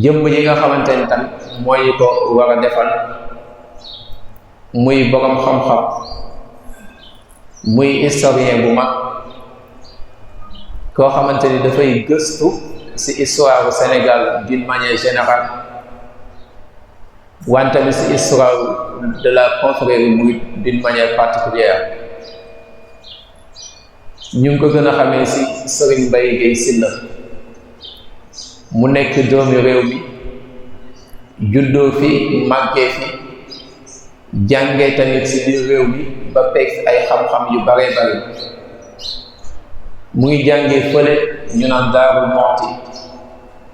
jëmm ji nga xamante ni tam mooy ko war a defal muy borom xam-xam muy historien bu mag koo xamante ni dafay gëstu ci histoire Sénégal d'une manière générale wante tamit ci histoire de la confrérie mouride d'une manière particulière ñu ngi ko gën a xamee ci Serigne Mbaye Guèye Sylla mu nekk doomi réew mi juddoo fi màggee fi jàngee tamit ci biir réew mi ba pegg ay xam-xam yu bare bare mu ngi jàngee fële ñu naan Daarul Muxti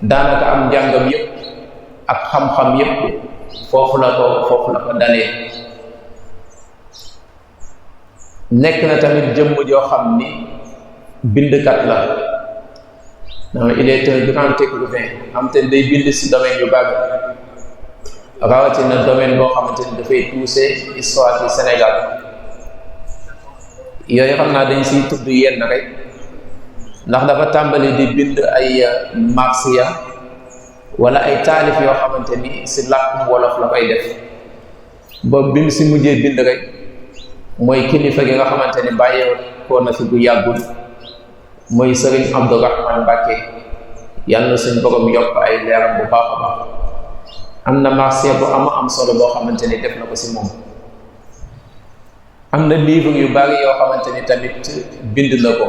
daanaka am njàngam yépp ak xam-xam yépp foofu la ko dalee nekk na tamit jëmm joo xam ni bindkat la non il est un grand écrivain am te day bind ci domaine yu bari rawatina domaine boo xamante ni dafay toucher histoire du Sénégal yooyu xam naa dañ siy tudd yenn rek ndax dafa tàmbali di bind ay marsiya wala ay taalif yoo xamante ni ci làkkum wolof la koy def boobu bi mu ci mujjee bind rek mooy kilifa gi nga xamante ni bàyyee ko na fi bu yàggul mooy Serigne Abdourahmane Mbacké yàlla na suñ borom yokk ay leeram bu baax a baax am na marsiya bu am solo boo xamante ni def na ko ci moom am na livre yu bari yoo xamante ni tamit bind na ko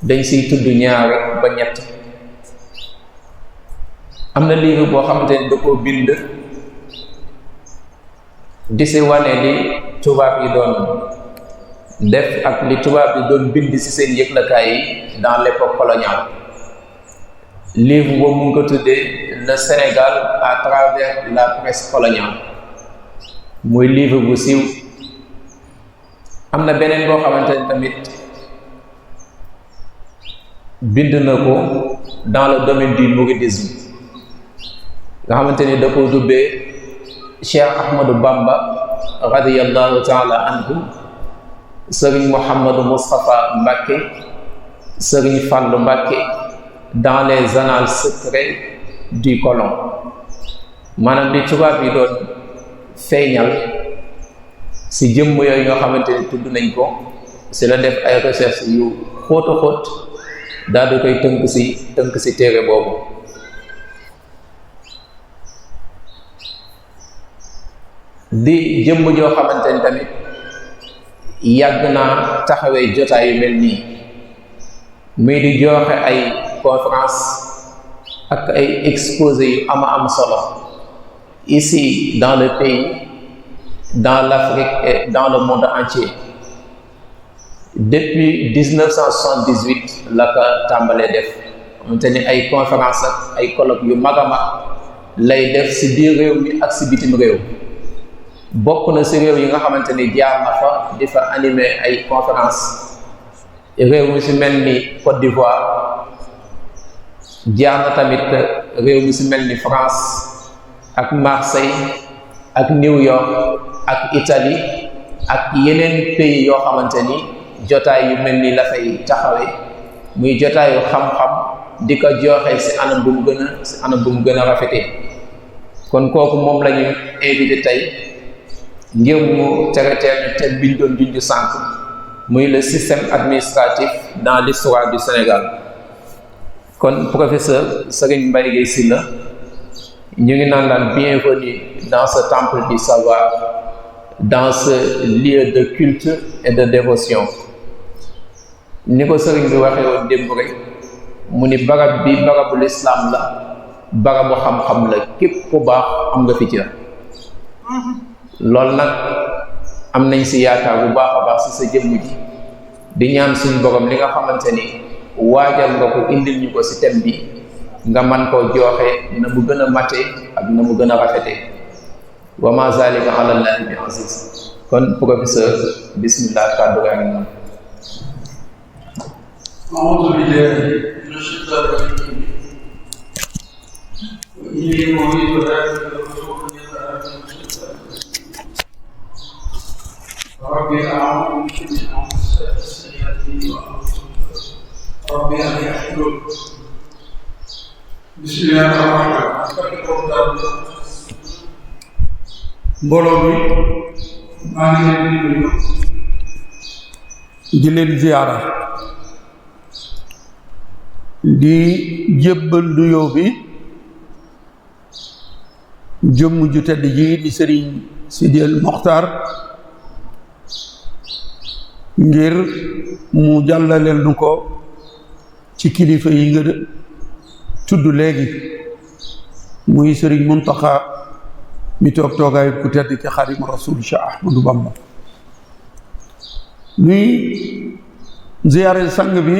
dañ siy tudd ñaar rek ba ñett am na livre boo xamante ni da koo bind di si wane li tubaab yi doon def ak li tubaab yi doon bind ci seen yëglakaay yi dans l'époque coloniale livre boobu mu ngi ko tuddee le Sénégal à travers la presse coloniale muy livre bu siiw am na beneen boo xamante ni tamit bind na ko dans le domaine du mouridisme nga xamante ni da ko dubbee Cheikh Ahmadou Bamba radiyallahu taala anhu Serigne Mouhamadou Moustapha Mbacké Serigne Fallou Mbacké dans les annales secrets du colon maanaam li tubaab yi doon feeñal ci jëmm yooyu nga xamante ni tudd nañ ko ci la def ay recherche yu xóota xóot daal di koy tënk ci téere boobu di jëmm joo xamante ni tamit yàgg naa taxawee jotaay yu mel nii muy di joxe ay conférence ak ay exposé yu am solo ici dans le pays, dans l'Afrique et dans le monde entier depuis 1978 la ko tàmbalee def xamante ni ay conférence ak ay colloque yu mag a mag lay def ci biir réew mi ak ci bitim réew bokk na ci réew yi nga xamante ni jaar na fa di fa animer ay conférence réew mi ci mel ni Côte d'Ivoire jaar na tamit réew mi ci mel ni France ak Marseille ak New York ak Italie ak yeneen pays yoo xamante ni jotaay yu mel ni la fay taxawee muy jotaayu xam-xam di ko joxe ci anam bu mu gën a rafetee kon kooku moom la ñu invité tey ngir mu traiter thème bi ñu doon junj sànq muy le système administratif dans l'histoire du Sénégal kon professeur Serigne Mbaye Guèye Sylla ñu ngi naan laan bienvenue dans ce temple du savoir, dans ce lieu de culte et de dévotion. ni ko sëriñ bi waxee woon démb rek mu ni barab bi barabu lislaam la barabu xam-xam la képp ku baax am nga fi cër loolu nag am nañ si yaakaar bu baax a baax si sa jëmm ji di ñaan suñ borom li nga xamante ni waajal nga ko indil ñu ko si thème bi nga man koo jooxe na mu gën a mate ak na mu gën a rafete wa ma zalika ala llahi bi aziz. kon professeur bismillah kàddu gaa ngi noonu. أعوذ بالله من الشيطان الرجيم وإني أريد أن أكون ربي أعوذ بك من همزات الشياطين ربي أن يحضرون bismillaahi rahmaani rahiim. mbooloo mi maa ngi leen di nuyu di leen ziyaara di jébbal nuyoo bi jëmm ju tedd ji di Sëriñ Sidi El Mokhtar ngir mu jàllaleel nu ko ci kilifa yi nga tudd léegi muy Sëriñ Muntaxa mi toog toogaay ku tedd ki Xaadimu Rasuul Cheikh Ahmadou Bamba nuy ziyaare sang bi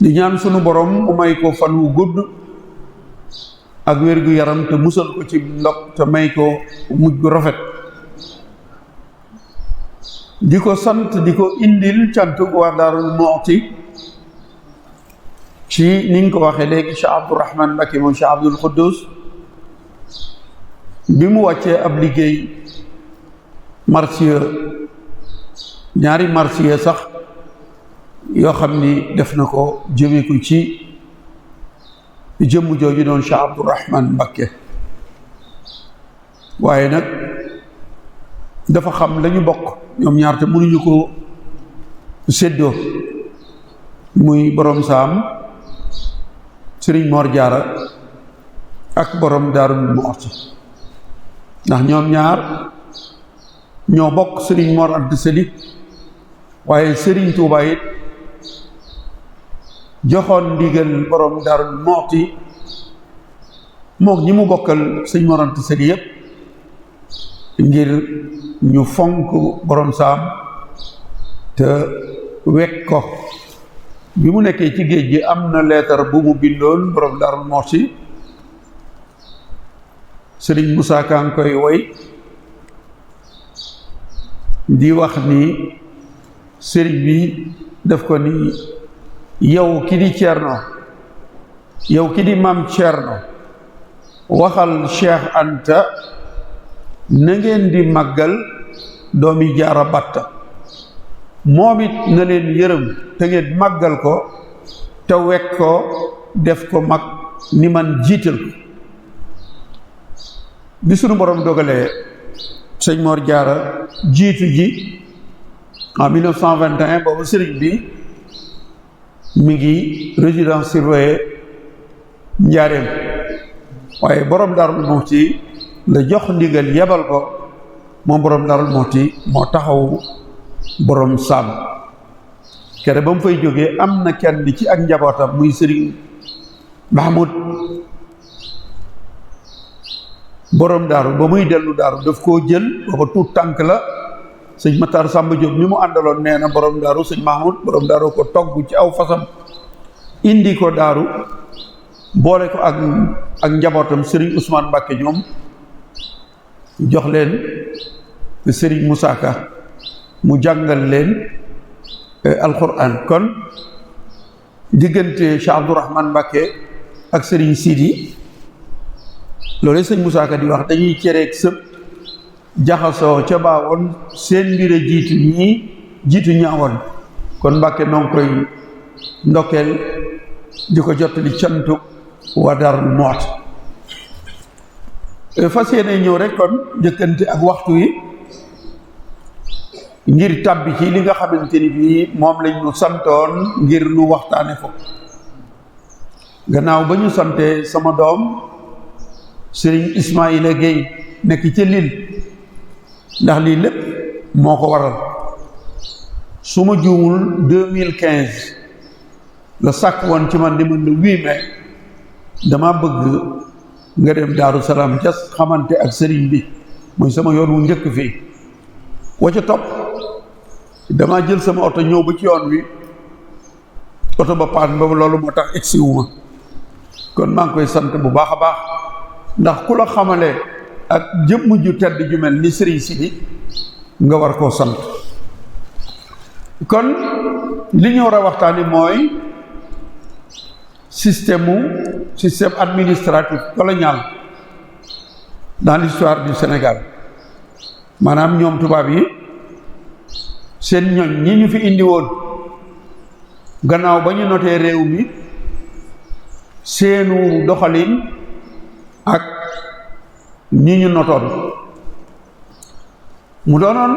di ñaan sunu borom mu may ko fan wu gudd ak wér gu yaram te musal ko ci ndog te may ko mujj gu rafet di ko sant di ko indil cantu waa Daarul Muxti ci ni nga ko waxee léegi Cheikh Abdourahmane Mbacké moom Cheikh Abdoul Quddus bi mu wàccee ab liggéey marsiya ñaari marsiya sax yoo xam ni def na ko jëme ko ci jëmm jooju doon Cheikh Abdourahmane Mbacké waaye nag dafa xam lañu bokk ñoom ñaar te mënuñu ko séddoo muy borom saam Sëriñ Mor Jaara ak borom Daarul Muxti ndax ñoom ñaar ñoo bokk Sëriñ Mor Anta Sali waaye Sëriñ Tuubaa it joxoon ndigal borom Daarul Muxti mook ñi mu bokkal Sëriñ Mor Anta Sali yépp ngir ñu fonk borom saam te wekk ko bi mu nekkee ci géej gi am na leetar bu mu bindoon borom Daarul Muxti Sëriñ Musaa Ka ngi koy woy di wax ni sëriñ bi def ko ni yow ki di Cerno yow ki di Maam Cerno waxal Cheikh Anta na ngeen di màggal doomi Jaara Batta moom it na leen yërëm te ngeen màggal ko te wekk ko def ko mag ni man jiital ko bi sunu borom dogalee sëñ Mor Jaara jiitu ji en 1921 boobu sëriñ bi mi ngi résidence surveillée Njaaréem waaye borom Daarul Muxti la jox ndigal yebal ko moom borom Daarul Muxti moo taxaw borom saam kere ba mu fay jógee am na kenn ci ak njabootam muy Sëriñ Mahmoud borom daaru ba muy dellu daaru daf koo jël booba tuut tànk la sëñ Matar Samba Diop mi mu àndaloon nee na borom daaru sëñ Mahmoud borom daaru ko togg ci aw fasam indi ko daaru boole ko ak njabootam Sëriñ Ousmane Mbacké ñoom jox leen Sëriñ Moussa Ka mu jàngal leen alquran kon diggante Cheikh Abdourahmane Mbacké ak Sëriñ Sidi loolu sëñ Moussa Ka di wax dañuy cereeg sëb jaxasoo ca baawoon seen mbir a jiitu ñaawoon kon Mbacké noo ngi koy ndokkeel di ko jottali cantu waa Daarul Muxti fas yéene ñëw rek kon njëkkante ak waxtu wi ngir tàbbi ci li nga xamante ni bii moom lañ ñu santoon ngir nu waxtaane ko gannaaw ba ñu sante sama doom Sëriñ Ismaïla Gueye nekk ca Lille ndax lii lépp moo ko waral su ma juumul 2015 la sàkk woon ci man di mën la 8 mai dama bëgg nga dem Daaru Salaam ca xamante ak sëriñ bi mooy sama yoon wu njëkk fii wa ca topp dama jël sama oto ñëw ba ci yoon wi oto ba paan ba loolu moo tax egsi wu ma kon maa ngi koy sant bu baax a baax ndax ku la xamale ak jëmm ju tedd ju mel ni Sëriñ Sidi nga war koo sant kon li ñu war a waxtaani mooy système administratif colonial dans l'histoire du Sénégal maanaam ñoom tubaab yi seen ñoñ ñi ñu fi indi woon gannaaw ba ñu notee réew mi seenu doxalin ak ñi ñu notoon mu doonoon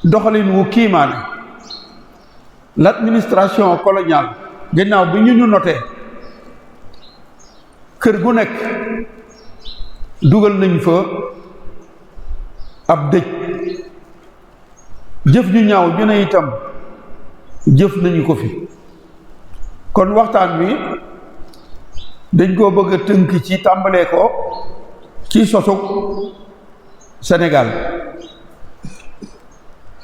doxalin wu kiimaane. L'administration coloniale ginnaaw bi ñu notee kër gu nekk dugal nañ fa ab dëj, jëf ju ñaaw ju ne itam jëf nañu ko fi. kon waxtaan wi dañ koo bëgg a tënk ci tàmbalee ko ci sosug Sénégal.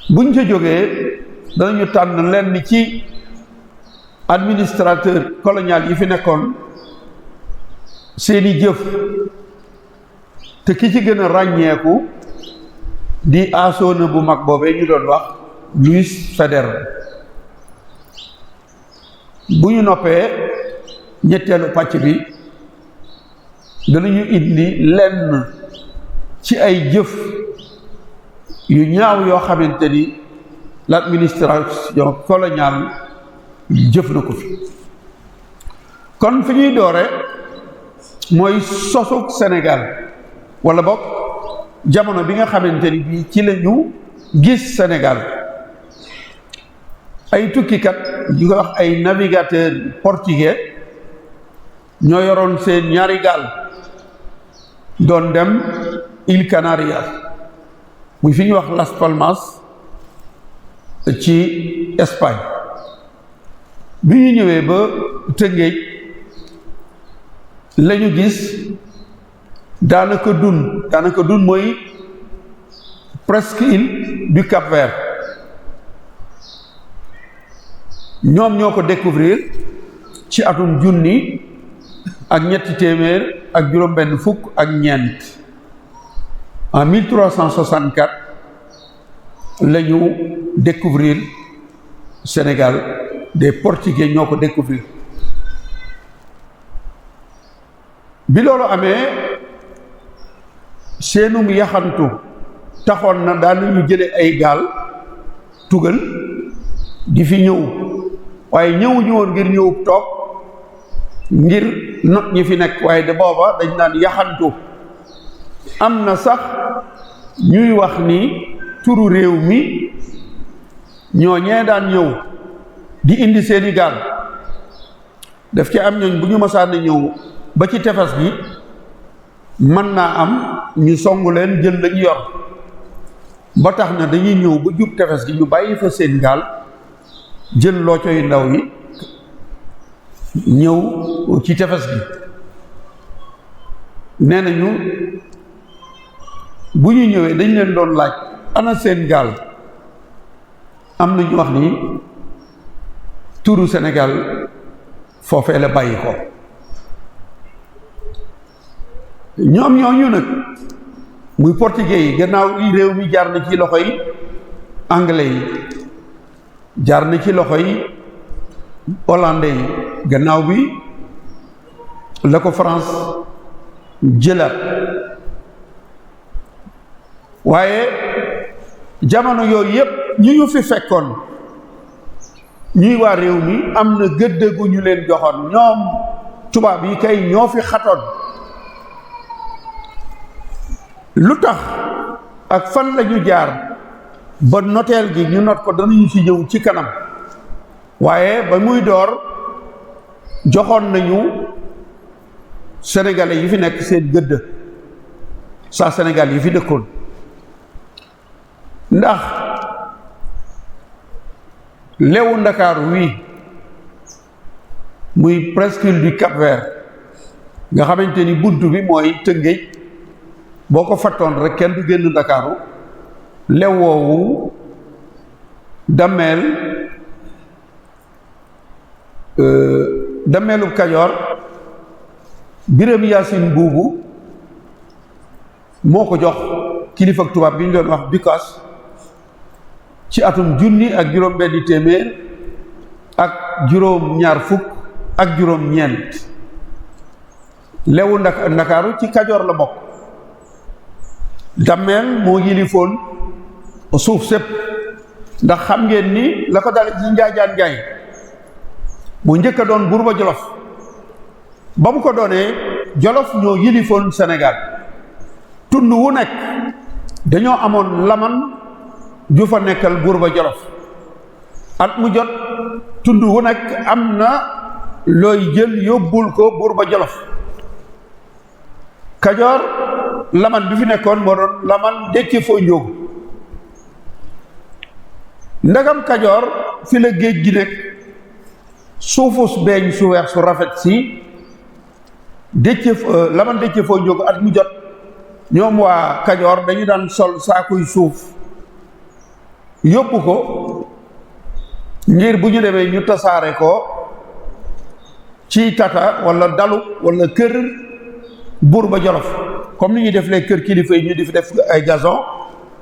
buñ ca jógee danañu tànn lenn ci administrateur colonial yi fi nekkoon seeni jëf, te ki ci gën a ràññeeku di asoona bu mag boobee ñu doon wax Louis Faidherbe. bu ñu noppee ñetteelu pàcc bi danañu indi lenn ci ay jëf yu ñaaw yoo xamante ni l'administration coloniale jëf na ko fi. kon fi ñuy doore mooy sosug Sénégal, wala boog jamono bi nga xamante ni bii ci la ñu gis Sénégal. ay tukkikat yu ko wax ay navigateur portugais ñoo yoroon seen ñaari gaal doon dem île Canaria, muy fi ñuy wax Las Palmas ci Espagne. bi ñu ñëwee ba Tëngéej lañu gis daanaka dun mooy presque île du Cap-Vert. ñoom ñoo ko découvrir ci atum junni ak ñetti téeméer ak juróom-benn fukk ak ñeent. en 1364 la ñu découvrir Sénégal, des Portugais ñoo ko découvrir. bi loolu amee seenum yaxantu taxoon na daan nañu jële ay gaal tugal di fi ñëw, waaye ñëwuñu woon ngir ñëw toog ngir not ñi fi nekk, waaye de booba dañ naan yaxantu. am na sax ñuy wax ni turu réew mi ñooñee daan ñëw di indi seeni gaal daf ci am ñooñ bu ñu masaan a ñëw ba ci tefes gi mën naa am ñu songu leen jël lañ yor, ba tax na dañuy ñëw ba jub tefes gi ñu bàyyi fa seen gaal jël looco yu ndaw yi ñëw ci tefes gi. nee nañu bu ñu ñëwee dañ leen doon laaj ana seen gaal. am na ñu wax ni turu Sénégal foofee la bàyyi ko. ñoom ñooñu nag muy portugais yi, gannaaw yi réew mi jaar na ci loxo yi anglais yi, jaar na ci loxo yi hollandais yi, gannaaw bi la ko France jëlaat. waaye jamono yooyu yépp ñu fi fekkoon ñuy waa réew mi am na gëdd gu ñu leen joxoon. ñoom tubaab yi kay ñoo fi xatoon. lu tax ak fan lañu jaar ba noteel gi ñu not ko danañu ci ñëw ci kanam, waaye ba muy door joxoon nañu sénégalais yi fi nekk seen gëdd, saa Sénégal yi fi dëkkoon. ndax lewu Ndakaaru wii muy presqu'île du Cap-Vert nga xamante ni buntu bi mooy Tëngéej, boo ko fattoon rek kenn du génn Ndakaaru. lew woowu dameelub Kajoor Biram Yaasin Buubu moo ko jox kilifa ak tubaab bi ñu doon wax Bicas ci atum junni ak juróom benn téeméer ak juróom ñaar fukk ak juróom ñeent. lewu Ndakaaru ci Kajoor la bokk. Dameel moo yilifoon suuf sépp, ndax xam ngeen ni la ko dale ci Njaajaan Njaay mu njëkk a doon buur ba Jolof ba mu ko doonee Jolof ñoo yilifoon Sénégal tund wu nekk dañoo amoon laman ju fa nekkal buur ba Jolof at mu jot tund wu nekk am na looy jël yóbbul ko buur ba Jolof. Kajoor laman bi fi nekkoon moo doon laman Déthié Fo Ndiogou ndagam Kajoor fi la géej gi nekk suufus beeñ su weex su rafet si laman Déthié Fo Ndiogou at mu jot ñoom waa Kajoor dañu daan sol saakuy suuf yóbbu ko ngir bu ñu demee ñu tasaare ko ci tata wala dalu wala kër buur ba Jolof comme ni ñuy def les kër kilifa yi ñu di fi def ay gazon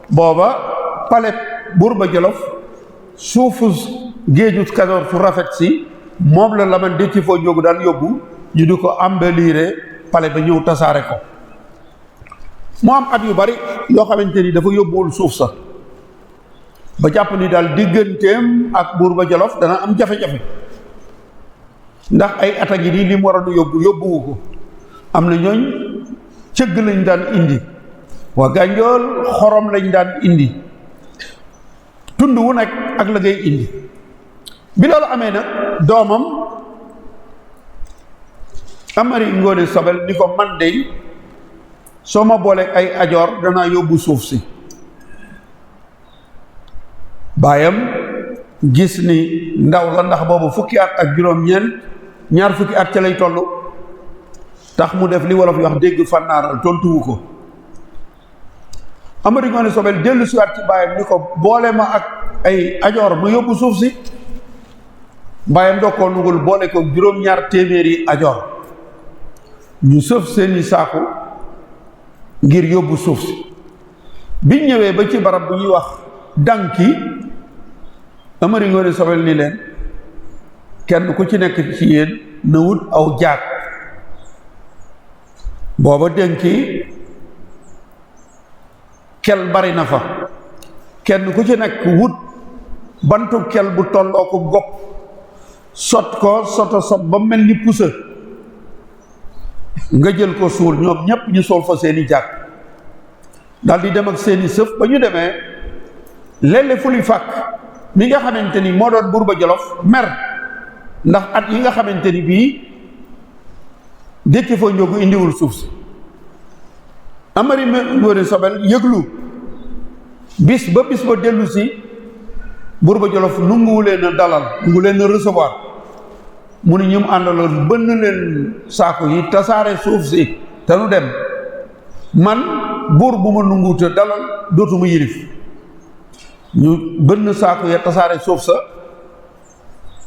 booba palais buur ba Jolof suufu géeju Kajoor su rafet si moom la laman Déthié Fo Ndiogou daan yóbbu ñu di ko embellir palais ba ñëw tasaare ko mu am at yu bari yoo xamante ni dafa yóbbuwul suuf sa ba jàpp ni daal digganteem ak buur ba Jolof dana am jafe-jafe ndax ay at a ngi nii li mu waroon yóbbuwu ko am na ñooñ cëgg lañ daan indi waa Gànjool xorom lañ daan indi tund wu nekk ak la ngay indi bi loolu amee nag doomam Amari Ngoone Sobel ni ko man dey soo ma booleeg ay ajoor danaa yóbbu suuf si baayam gis ni ndaw la ndax boobu fukki at ak juróom-ñeent ñaar fukki at ca lay toll tax mu def li wolof yi wax dégg fànnaaral tontuwu ko Amari Ngoone Sobel dellu si waat ci baayam ni ko boole ma ak ay ajoor ma yóbbu suuf si baayam doo ko nugul boole ko juróom-ñaar téeméeri ajoor ñu sëf seeni saaku ngir yóbbu suuf si biñ ñëwee ba ci barab bu ñuy wax Danki Amari Ngoone Sobel ni leen kenn ku ci nekk ci yéen na wut aw jaag booba Danki kel bari na fa kenn ku ci nekk wut bantu kel bu tolloo ko gopp sot ba mel ni pusa nga jël ko suul ñoom ñépp ñu sol fa seeni jàkk daal di dem ak seeni sëf ba ñu demee léeg-léeg Fuli Fàkk mi nga xamante ni moo doon buur ba Jolof mer ndax at yi nga xamante ni bii Déthié Fo Ndiogou indiwul suuf si Amari Ngoone Sobel yëglu bis ba dellu si buur ba Jolof nunguwu leen a dalal nungu leen a recevoir mu ni ñu mu àndaloon bënn leen saako yi tasaare suuf si te nu dem man buur bu ma nunguute dalal dootuma yilif ñu bënn saako ya tasaare suuf sa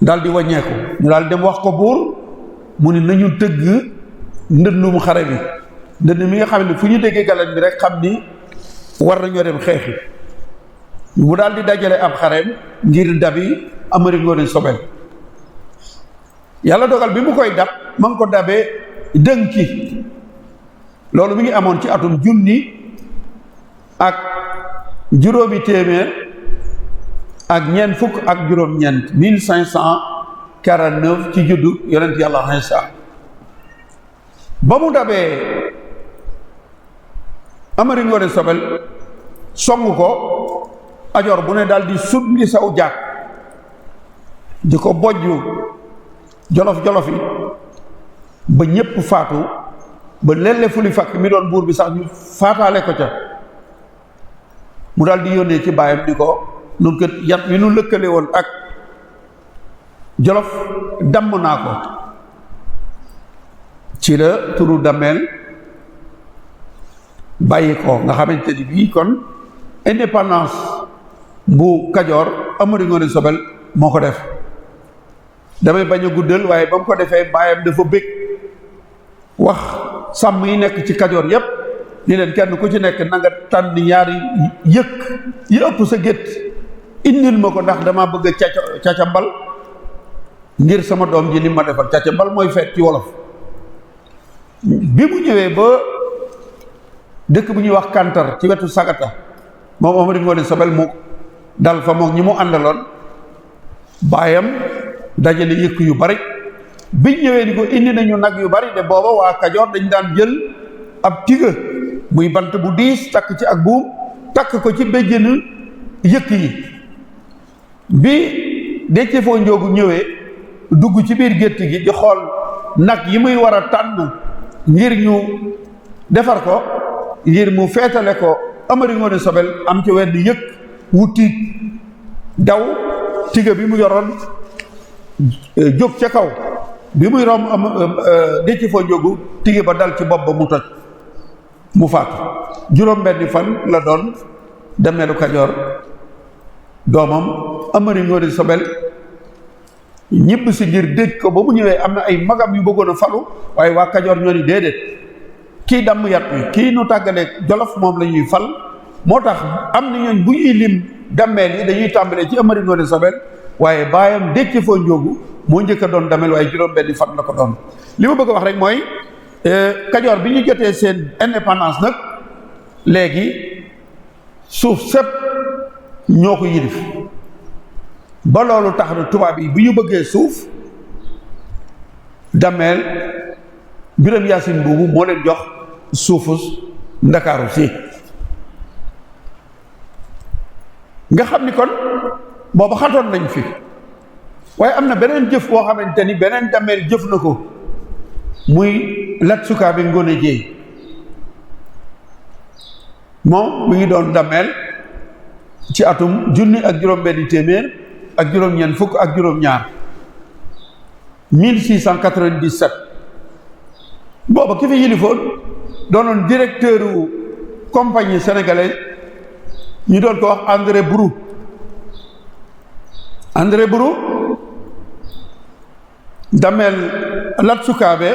daal di wàññeeku ñu daal dem wax ko buur mu ni nañu tëgg ndëndum xare bi ndënd mi nga xam ne fu ñu déggee galan bi rek xam ni war nañoo dem xeexi mu daal di dajale ab xareem ngir dabi Amari Ngoone Sobel yàlla dogal bi mu koy dab ma ngi ko dabee Dënki loolu mi ngi amoon ci atum junni ak juróomi téeméer ak ñeent fukk ak juróom-ñeent 1549 ci juddu yonent yàlla Iisaa ba mu dabee Amari Ngoone Sobel song ko ajoor bu ne daal di sudli saw jàkk di ko bojju jolof yi ba ñépp faatu ba léeg-léeg Fuli Fàkk mi doon buur bi sax ñu faataale ko ca mu daal di yónnee ci baayam ni ko nun kat yat wi nu lëkkale woon ak Jolof damm naa ko ci la turu dammeel bàyyi ko nga xamante ni bii kon indépendance bu Kajoor Amari Ngoone Sobel moo ko def damay bañ a guddal waaye ba mu ko defee baayam dafa bëgg wax sàmm yi nekk ci Kajoor yépp ni leen kenn ku ci nekk na nga tànn ñaari yëkk yi ëpp sa gétt indil ma ko ndax dama bëgg a caca mbal ngir sama doom ji li ma defal caca mbal mooy feet ci wolof bi mu ñëwee ba dëkk bu ñuy wax Kantar ci wetu Sagata moom Amari Ngoone Sobel mu dal fa moom ñi mu àndaloon baayam dajale yëkk yu bari biñ ñëwee ni ko indi nañu nag yu bari de booba waa Kajoor dañ daan jël ab tiga muy bant bu diis takk ci ak buum takk ko ci béjjënu yëkk yi bi Déthié Fo Ndiogou ñëwee dugg ci biir gétt gi di xool nag yi muy war a tànn ngir ñu defar ko ngir mu feetale ko Amari Ngoone Sobel am ci wenn yëkk wu tiit daw tiga bi mu yoroon jóg ca kaw bi muy romb Déthié Fo Ndiogou tiga ba dal ci bopp ba mu toj mu faatu juróom-benni fan la doon Dameelu Kajoor doomam Amari Ngoone Sobel ñibb si ngir dëj ko ba mu ñëwee am na ay magam yu bëggoon a falu waaye waa Kajoor ñoo ni déedéet kii damm yat wi kii nu tàggalee Jolof moom la ñuy fal moo tax am na ñooñ bu ñuy lim dammeel yi dañuy tàmbalee ci Amari Ngoone Sobel waaye baayam Déthié Fo Ndiogou moo njëkk a doon damel waaye juróom-benni fan la ko doon li ma bëgg a wax rek mooy Kajoor bi ñu jotee seen indépendance nag léegi suuf sépp ñoo ko yilif ba loolu tax na tubaab yi bi ñu bëggee suuf dameel Biram Yaasin Buubu moo leen jox suufus Ndakaaru si nga xam ni kon booba xatoon nañ fi waaye am na beneen jëf boo xamante ni beneen dameel jëf na ko muy Lat Sukaabe Ngoone Jeey moom mi ngi doon dameel ci atum 1900 ak juróom-ñeent fukk ak juróom-ñaar 1697 booba ki fi yilifoon doonoon directeur compagnie sénégalaise ñu doon ko wax André Brou dameel Lat Sukaabe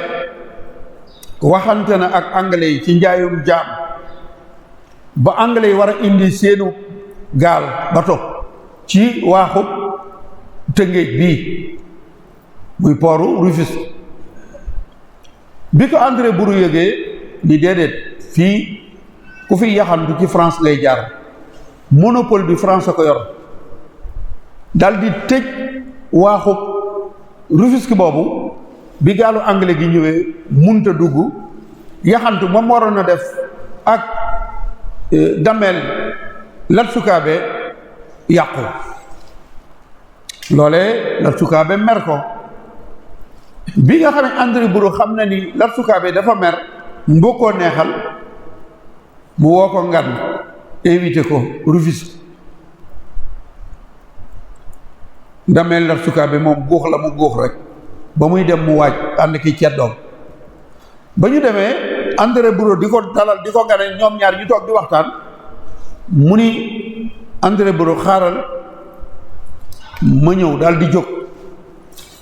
waxante na ak anglais yi ci njaayum jaam ba anglais yi war a indi seenu gaal bato ci waaxub Tëngéej bii muy pooru Rufisque bi ko André Brou yëgee ni déedéet fii ku fi yaxantu ci France lay jaar monopole bi France a ko yor dal di tëj waaxub Rufisque boobu bi gaalu anglais gi ñëwee munta dugg yaxantu moom waroon a def ak dameel Lat Sukaabe yàqu loolee Lat Sukaabe mer ko bi nga xam ne André Brou xam na ni Lat Sukaabe dafa mer mbokkoo neexal mu woo ko ngan invité ko Rufisque dameel Lat Sukaabe moom guux la mu guux rek ba muy dem mu waaj ànd ki ceddoom ba ñu demee André Brou di ko dalal di ko ngane ñoom ñaar ñu toog di waxtaan mu ni André Brou xaaral ma ñëw daal di jóg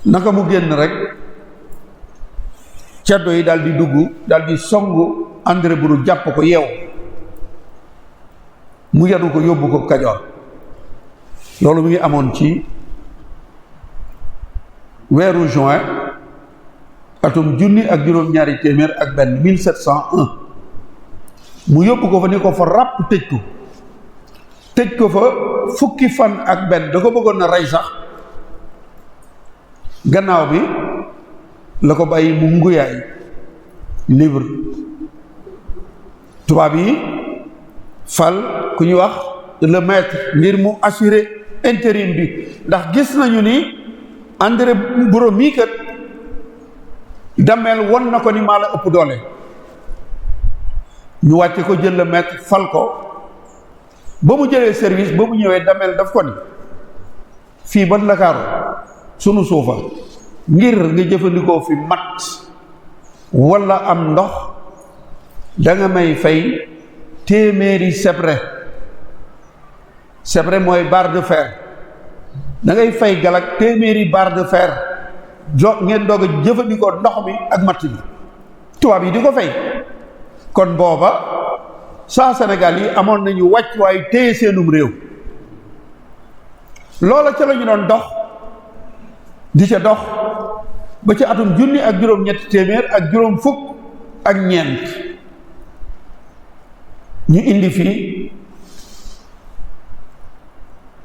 naka mu génn rek ceddo yi daal di dugg daal di songu André Brou jàpp ko yeew mu yanu ko yóbbu ko Kajoor loolu mu ngi amoon ci weeru juin atum junni ak juróom-ñaari téeméer ak benn 1701 mu yóbbu ko fa ni ko fa ràpp tëj ko fa fukki fan ak benn da ko bëggoon na rey sax gannaaw bi la ko bàyyi mu nguyaay libre tubaab yi fal ku ñu wax le maître ngir mu assurer intérim bi ndax gis nañu ni André Brou mii kat dameel won na ko ni maa la ëpp doole ñu wàcce ko jël le maître fal ko ba mu jëlee service ba mu ñëwee dameel daf ko ni fii ba Ndakaaru sunu suufa ngir nga jëfandikoo fi mat walla am ndox da nga may fay téeméeri sebre mooy barre de fer da ngay fay galak téeméeri barre de fer ngeen doog a jëfandikoo ndox mi ak matt bi tubaab yi di ko fay kon booba saa Sénégal yi amoon nañu wàcc waaye téye seenum réew loola ca la ñu doon dox di ca dox ba ci atum junni ak juróom-ñetti téeméer ak juróom fukk ak ñeent ñu indi fii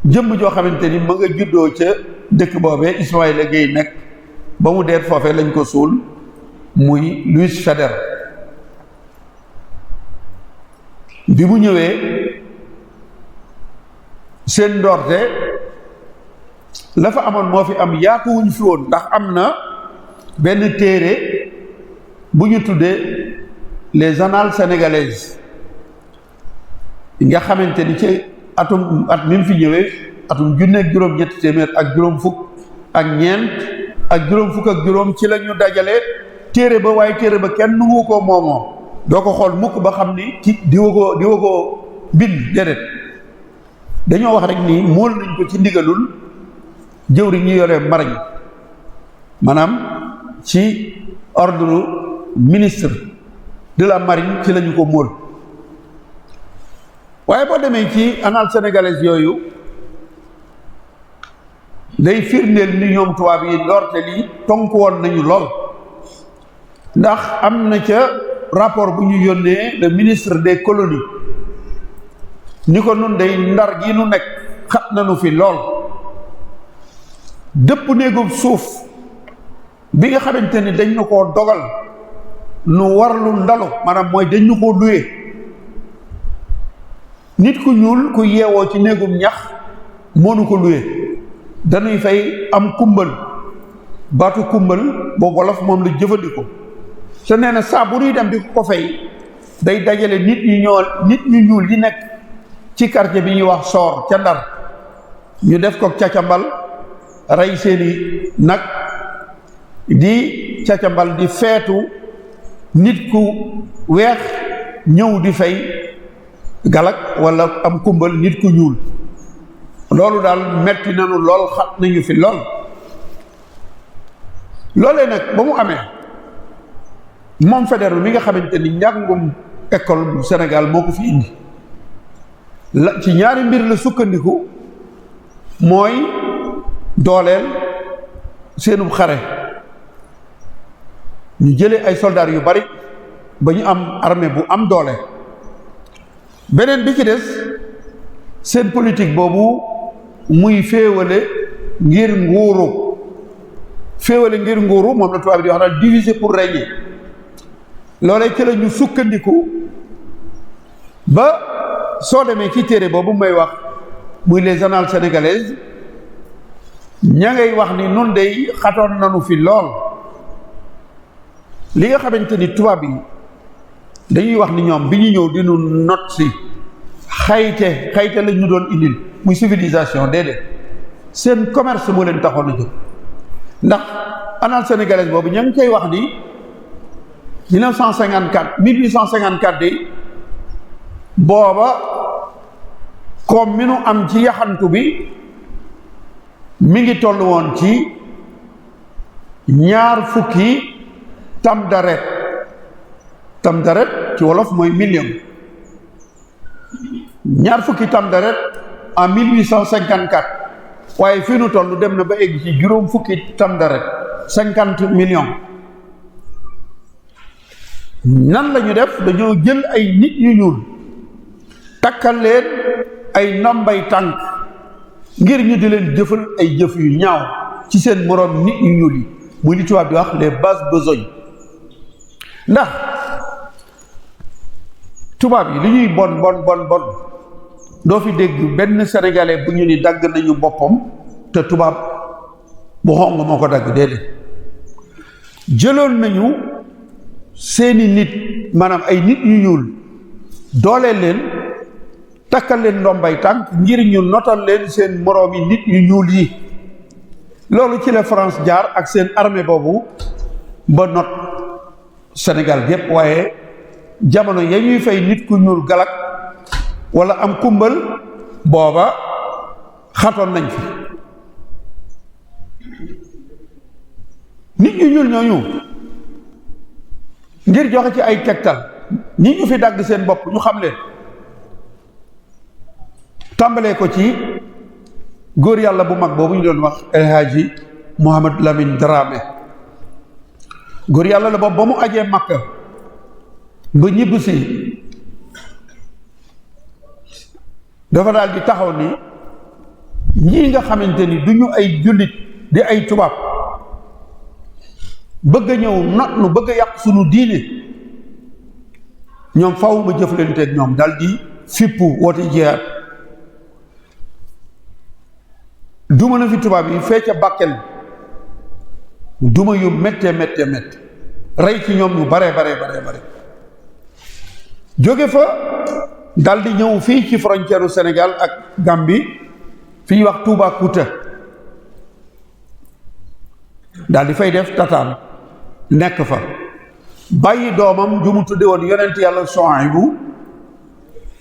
jëmm joo xamante ni ma nga juddoo ca dëkk boobee Ismaïla Gueye nekk ba mu deet foofee lañ ko suul muy Louis Faidherbe. bi mu ñëwee seen ndoorte la fa amoon moo fi am yaatuwuñ fi woon, ndax am na benn téere bu ñu tuddee les annales sénégalaises nga xamante ni ci at mi mu fi ñëwee atum junne ak juróom-ñetti téeméer ak juróom fukk ak ñeent ak juróom fukk ak juróom ci la ñu dajale téere ba, waaye téere ba kenn nu ko moomoo, doo ko xool mukk ba xam ni ci diwa ko bind, déedéet. dañoo wax rek nii mool nañ ko ci ndigalul jëwri ñu yore marine, maanaam ci ordre ministre de la marine ci lañu ko móol. waaye boo demee ci annales sénégalaises yooyu day firndeel ni ñoom tubaab yi ndoorte lii tonk woon nañu lool, ndax am na ca rapport bu ñu yónnee le ministre des colonies ni ko nun day Ndar gi nu nekk xat nañu fi lool, dëpp néegub suuf bi nga xamante ni dañ nu koo dogal nu warlu ndalu, maanaam mooy dañ nu koo luye. nit ku ñuul ku yeewoo ci néegum ñax moonu ko luye, dañuy fay am kumbal, baatu kumbal boobu wolof moom la jëfandikoo. te nee na saa bu ñuy dem di ko fay day dajale nit ñu ñuul yi nekk ci quartier bi ñuy wax Soor ca Ndar, ñu def ko cacambal, rey seeni nag di cacambal di feetu nit ku weex ñëw di fay galak wala am kumbal nit ku ñuul. loolu daal metti nañu lool, xat nañu fi lool. loolee nag ba mu amee moom Faidherbe mi nga xamante ni njàngum école bu Sénégal moo ko fi indi la ci ñaari mbir la sukkandiku, mooy dooleel seenub xare. ñu jële ay soldats yu bari ba ñu am armée bu am doole. beneen bi ci des seen politique boobu muy féewale ngir nguuru moom la tubaab di wax daal diviser pour régner. loolee ci la ñu sukkandiku ba soo demee ci téere boobu may wax muy les annales sénégalaises ña ngay wax ni nun dey xatoon nanu fi lool. li nga xamante ni tubaab yi dañuy wax ni ñoom bi ñu ñëw di nu not si xayte la ñu doon indil muy civilisation, déedéet, seen commerce moo leen taxoon a jóg. ndax annales sénégalaises boobu ña ngi koy wax ni 1854 de booba comme mi nu am ci yaxantu bi mi ngi toll woon ci 20 tamdaret ci wolof mooy million. 20 tamdaret en 1854, waaye fii nu toll dem na ba egg ci juróom fukki tamdaret 50 millions. nan la ñu def? dañoo jël ay nit ñu ñuul takkal leen ay ndombay tànk ngir ñu di leen jëfal ay jëf yu ñaaw ci seen moroom nit ñu ñuul yi, muy li tubaab di wax les basses besognes. ndax tubaab yi li ñuy bon doo fi dégg benn sénégalais bu ñu ni dagg nañu boppam te tubaab bu xong moo ko dagg, déedéet. jëloon nañu seeni nit, maanaam ay nit ñu ñuul, dooleel leen, takkal leen ndombay tànk ngir ñu notal leen seen moroomi nit yu ñuul yi. loolu ci la France jaar ak seen armée boobu ba not Sénégal gépp. waaye jamono ya ñuy fay nit ku ñuul galak wala am kumbal booba xatoon nañ fi. nit ñu ñuul ñooñu ngir joxe ci ay tegtal ñi ñu fi dagg seen bopp ñu xam leen, tàmbalee ko ci góor yàlla bu mag boobu ñu doon wax El Hadji Mohamed Lamine Dramé. góor yàlla la boobu ba mu ajee Makka ba ñibbisi dafa daal di taxaw ni ñii nga xamante ni du ñu ay jullit di ay tubaab bëgg a ñëw not nu bëgg a yàq sunu diine ñoom faw ma jëflanteeg ñoom dal di fippu woote jihaad duma na fi tubaab yi fee ca Bakel duma yu métte rey ci ñoom yu bare jóge fa dal di ñëw fii ci frontière u Sénégal ak Gambie fi ñuy wax Toubacouta dal di fay def tataan nekk fa bàyyi doomam ju mu tudde woon yonent yàlla Suhaybu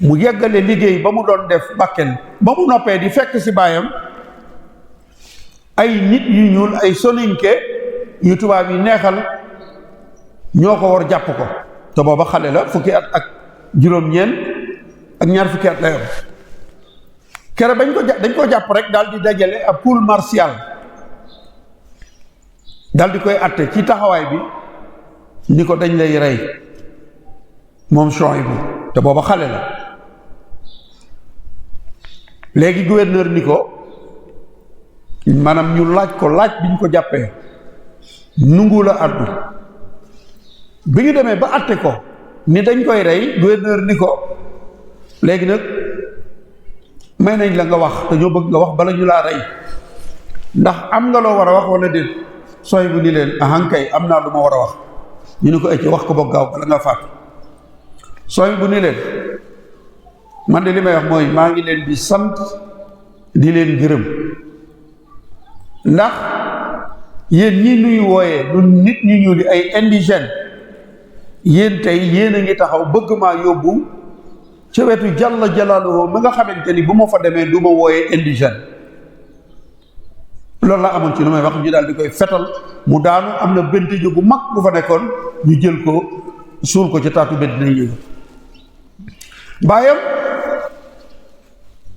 mu yeggale liggéey ba mu doon def Bakel ba mu noppee di fekk ci baayam ay nit yu ñuul ay soninke yu tubaab yi neexal ñoo ko war jàpp ko te booba xale la fukki at ak juróom-ñeent ak ñaar fukki at la yor kere dañ ko jàpp rek daal di dajale ab pool martial daal di koy atte ci taxawaay bi ni ko dañ lay rey moom Suhaybu te booba xale la léegi gouverneur ni ko maanaam ñu laaj biñ ko jàppee nungu la àddu bi ñu demee ba atte ko ni dañ koy rey gouverneur ni ko léegi nag may nañ la nga wax te ñoo bëgg nga wax bala ñu laa rey ndax am nga loo war a wax wala déet Suhaybu ni leen ahankay am naa lu ma war a wax ñu ni ko ecc wax ko ba gaaw bala nga faatu Suhaybu ni leen man de li may wax mooy maa ngi leen di sant di leen gërëm ndax yéen ñi nuy wooyee lu nit ñu ñuuli ay indigène yéen tey yéen a ngi taxaw bëgg maa yóbbu ca wetu jalla jalaaluhu ma nga xamante ni bu ma fa demee du ma wooyee indigène loolu la amoon ci lu may wax ñu daal di koy fetal mu daanu am na bent ju bu mag bu fa nekkoon ñu jël ko suul ko ca taatu bent nañ yëg baayam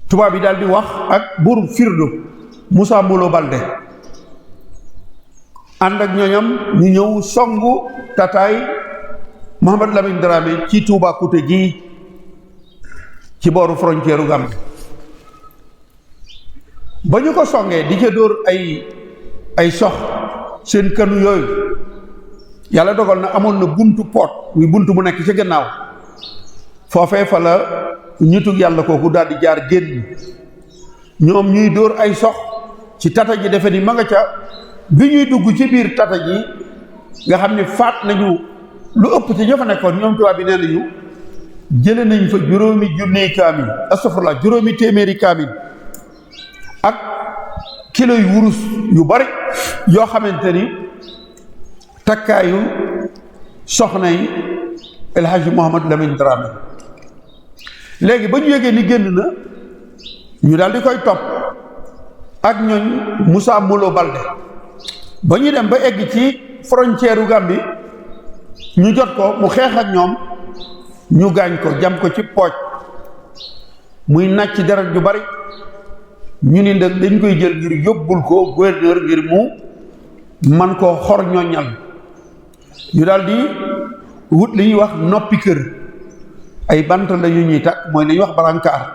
tubaab yi daal di wax ak buur Firdo Moussa Mbolo Balde ànd ak ñooñam ñu ñëw songu tataay Mouhamed Lamine Dramé ci Toubacouta gi ci booru frontière u Gambie ba ñu ko songee di ca dóor ay sox seen kanu yooyu yàlla dogal na amoon na buntu poot muy buntu bu nekk ci gannaaw foofee fa la ñitug yàlla kooku daal di jaar génn ñoom ñuy dóor ay sox ci tata ji defe ni ma nga ca bi ñuy dugg ci biir tata ji nga xam ne faat nañu lu ëpp ci ña fa nekkoon ñoom tubaab bi nee nañu jële nañ fa juróomi junniy kaamil astafurlah juróomi téeméeri kaamil ak kilo yu wurus yu bari yoo xamante ni takkaayu soxna yi El Hadji Mouhamed Lamine Dramé léegi ba ñu yégee ni génn na ñu daal di koy topp ak ñooñ Moussa Mbolo Balde ba ñu dem ba egg ci frontière u Gambie ñu jot ko mu xeex ak ñoom ñu gaañ ko jam ko ci pooj muy nàcc deret ju bari ñu ni nag dañ koy jël ngir yóbbul ko gouverneur ngir mu man koo xor ñoññal ñu daal di wut li ñuy wax noppi kër ay bant la yu ñuy takk mooy li ñuy wax brancard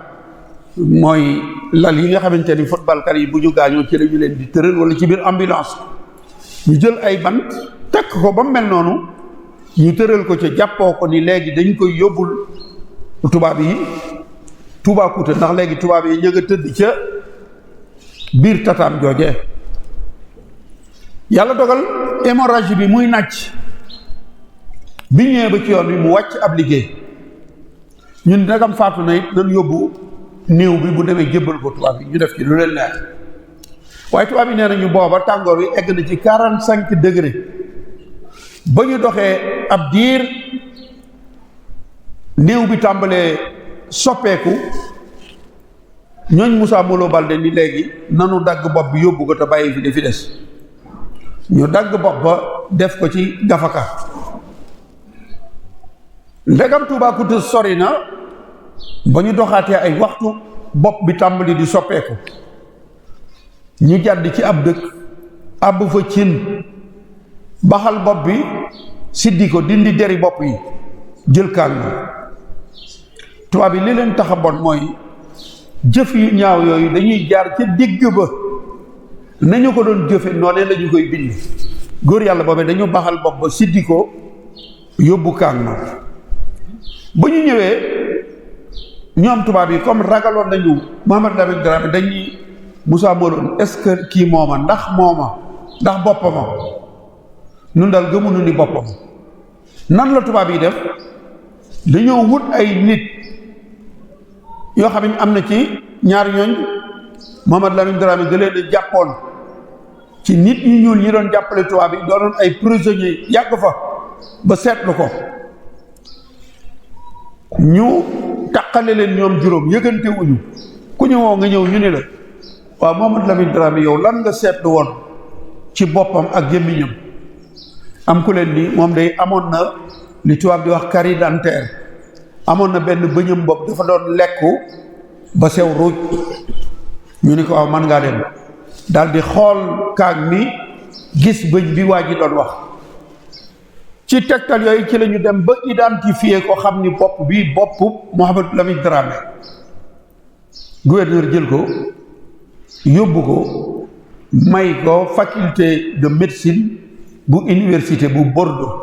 mooy lal yi nga xamante ni footballkat yi bu ñu gaañoo ci la ñu leen di tëral wala ci biir ambulance ñu jël ay bant takk ko ba mu mel noonu ñu tëral ko ca jàppoo ko ni léegi dañ koy yóbbul tubaab yi Toubacouta ndax léegi tubaab yi ña nga tëdd ca biir tataam joojee yàlla dogal hémorragie bi muy nàcc bi ñëwee ba ci yoon bi mu wàcc ab liggéey ñun nagam faatu na it nañ yóbbu néew bi bu demee jébbal ko tubaab yi ñu def ci lu leen neex waaye tubaab yi nee nañu booba tàngoor wi egg na ci 45 degré ba ñu doxee ab diir néew bi tàmbalee soppeeku ñooñ Moussa Mbolo Balde ni léegi nanu dagg bopp bi yóbbu ko te bàyyi fi de fi des ñu dagg bopp ba def ko ci gafaka ndegam Toubacouta sori na ba ñu doxaatee ay waxtu bopp bi tàmbali di soppeeku ñu jàdd ci ab dëkk àbb fa cin baxal bopp bi siddi ko dindi deri bopp yi jël kaan tubaab yi li leen tax a bon mooy jëf yu ñaaw yooyu dañuy jaar ca digg ba nañu ko doon jëfe noonee la ñu koy bind góor yàlla boobee dañu baxal bopp ba siddi ko yóbbu kaang ma ba ñu ñëwee ñoom tubaab yi comme ragaloon nañu Mouhamed Lamine Dramé dañuy Moussa Moloon est-ce que kii mooma ndax boppama nun daal gëmunu ni boppam nan la tubaab yi def dañoo wut ay nit yoo xam ne am na ci ñaari ñooñ Mouhamed Lamine Dramé da leen a jàppoon ci nit ñu ñuul ñi doon jàppale tubaab yi doonoon ay prisonniers yàgg fa ba seetlu ko ñu taqale leen ñoom juróom yëgante wuñu ku ñu woo nga ñëw ñu ne la waaw Mouhamed Lamine Dramé yow lan nga seetlu woon ci boppam ak gémmiñam am ku leen ni moom day amoon na li tubaab di wax carie dentaire amoon na benn bëñam bopp dafa doon lekku ba sew ruuj ñu ni ko waaw man ngaa dem daal di xool kaag mi gis bëñ bi waa ji doon wax ci tegtal yooyu ci la ñu dem ba identifier ko xam ni bopp bi boppu Mouhamed Lamine Dramé gouverneur jël ko yóbbu ko may ko faculté de médecine bu université bu Bordeaux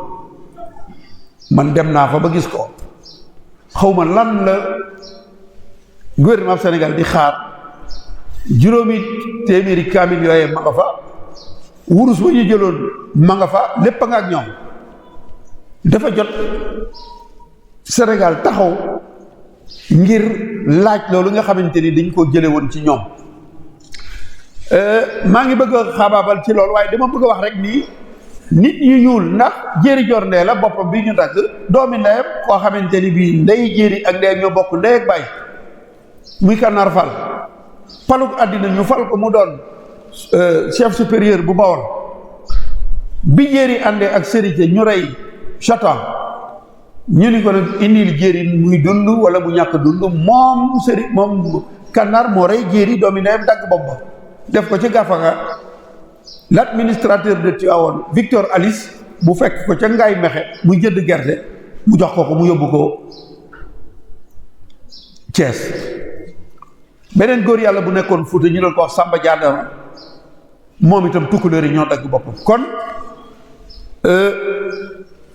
man dem naa fa ba gis ko xawma lan la gouvernement Sénégal di xaar juróomi téeméeri kaamil yooyee ma nga fa wurus ba ñu jëloon ma nga fa lépp a nga ak ñoom dafa jot Sénégal taxaw ngir laaj loolu nga xamante ni dañ ko jële woon ci ñoom maa ngi bëgg a xaabaabal ci loolu waaye dama bëgg a wax rek nii nit ñu ñuul ndax jéeri jor ndee la boppam bi ñu dagg doomi ndeyam koo xamante ni bii ndey jéeri ak ndeyam ñoo bokk ndey ak baay muy Kànnaar Fall paluk àddina ñu fal ko mu doon chef supérieur bu Bawol bi jéeri àndee ak sérité ñu rey Chatan ñu ni ko nag indil jéeri muy dund wala mu ñàkk dund moom Kànnaar moo rey jéeri doomi ndeyam dagg bopp ba def ko ci gàffaga l'administrateur de Tivaouane Victor Alice bu fekk ko ca Ngaay Mexe muy jënd gerte mu jox ko mu yóbbu ko Thiès beneen góor yàlla bu nekkoon Fuuta ñu doon ko wax Samba Diadama moom itam tukkuleer yi ñoo dagg boppam kon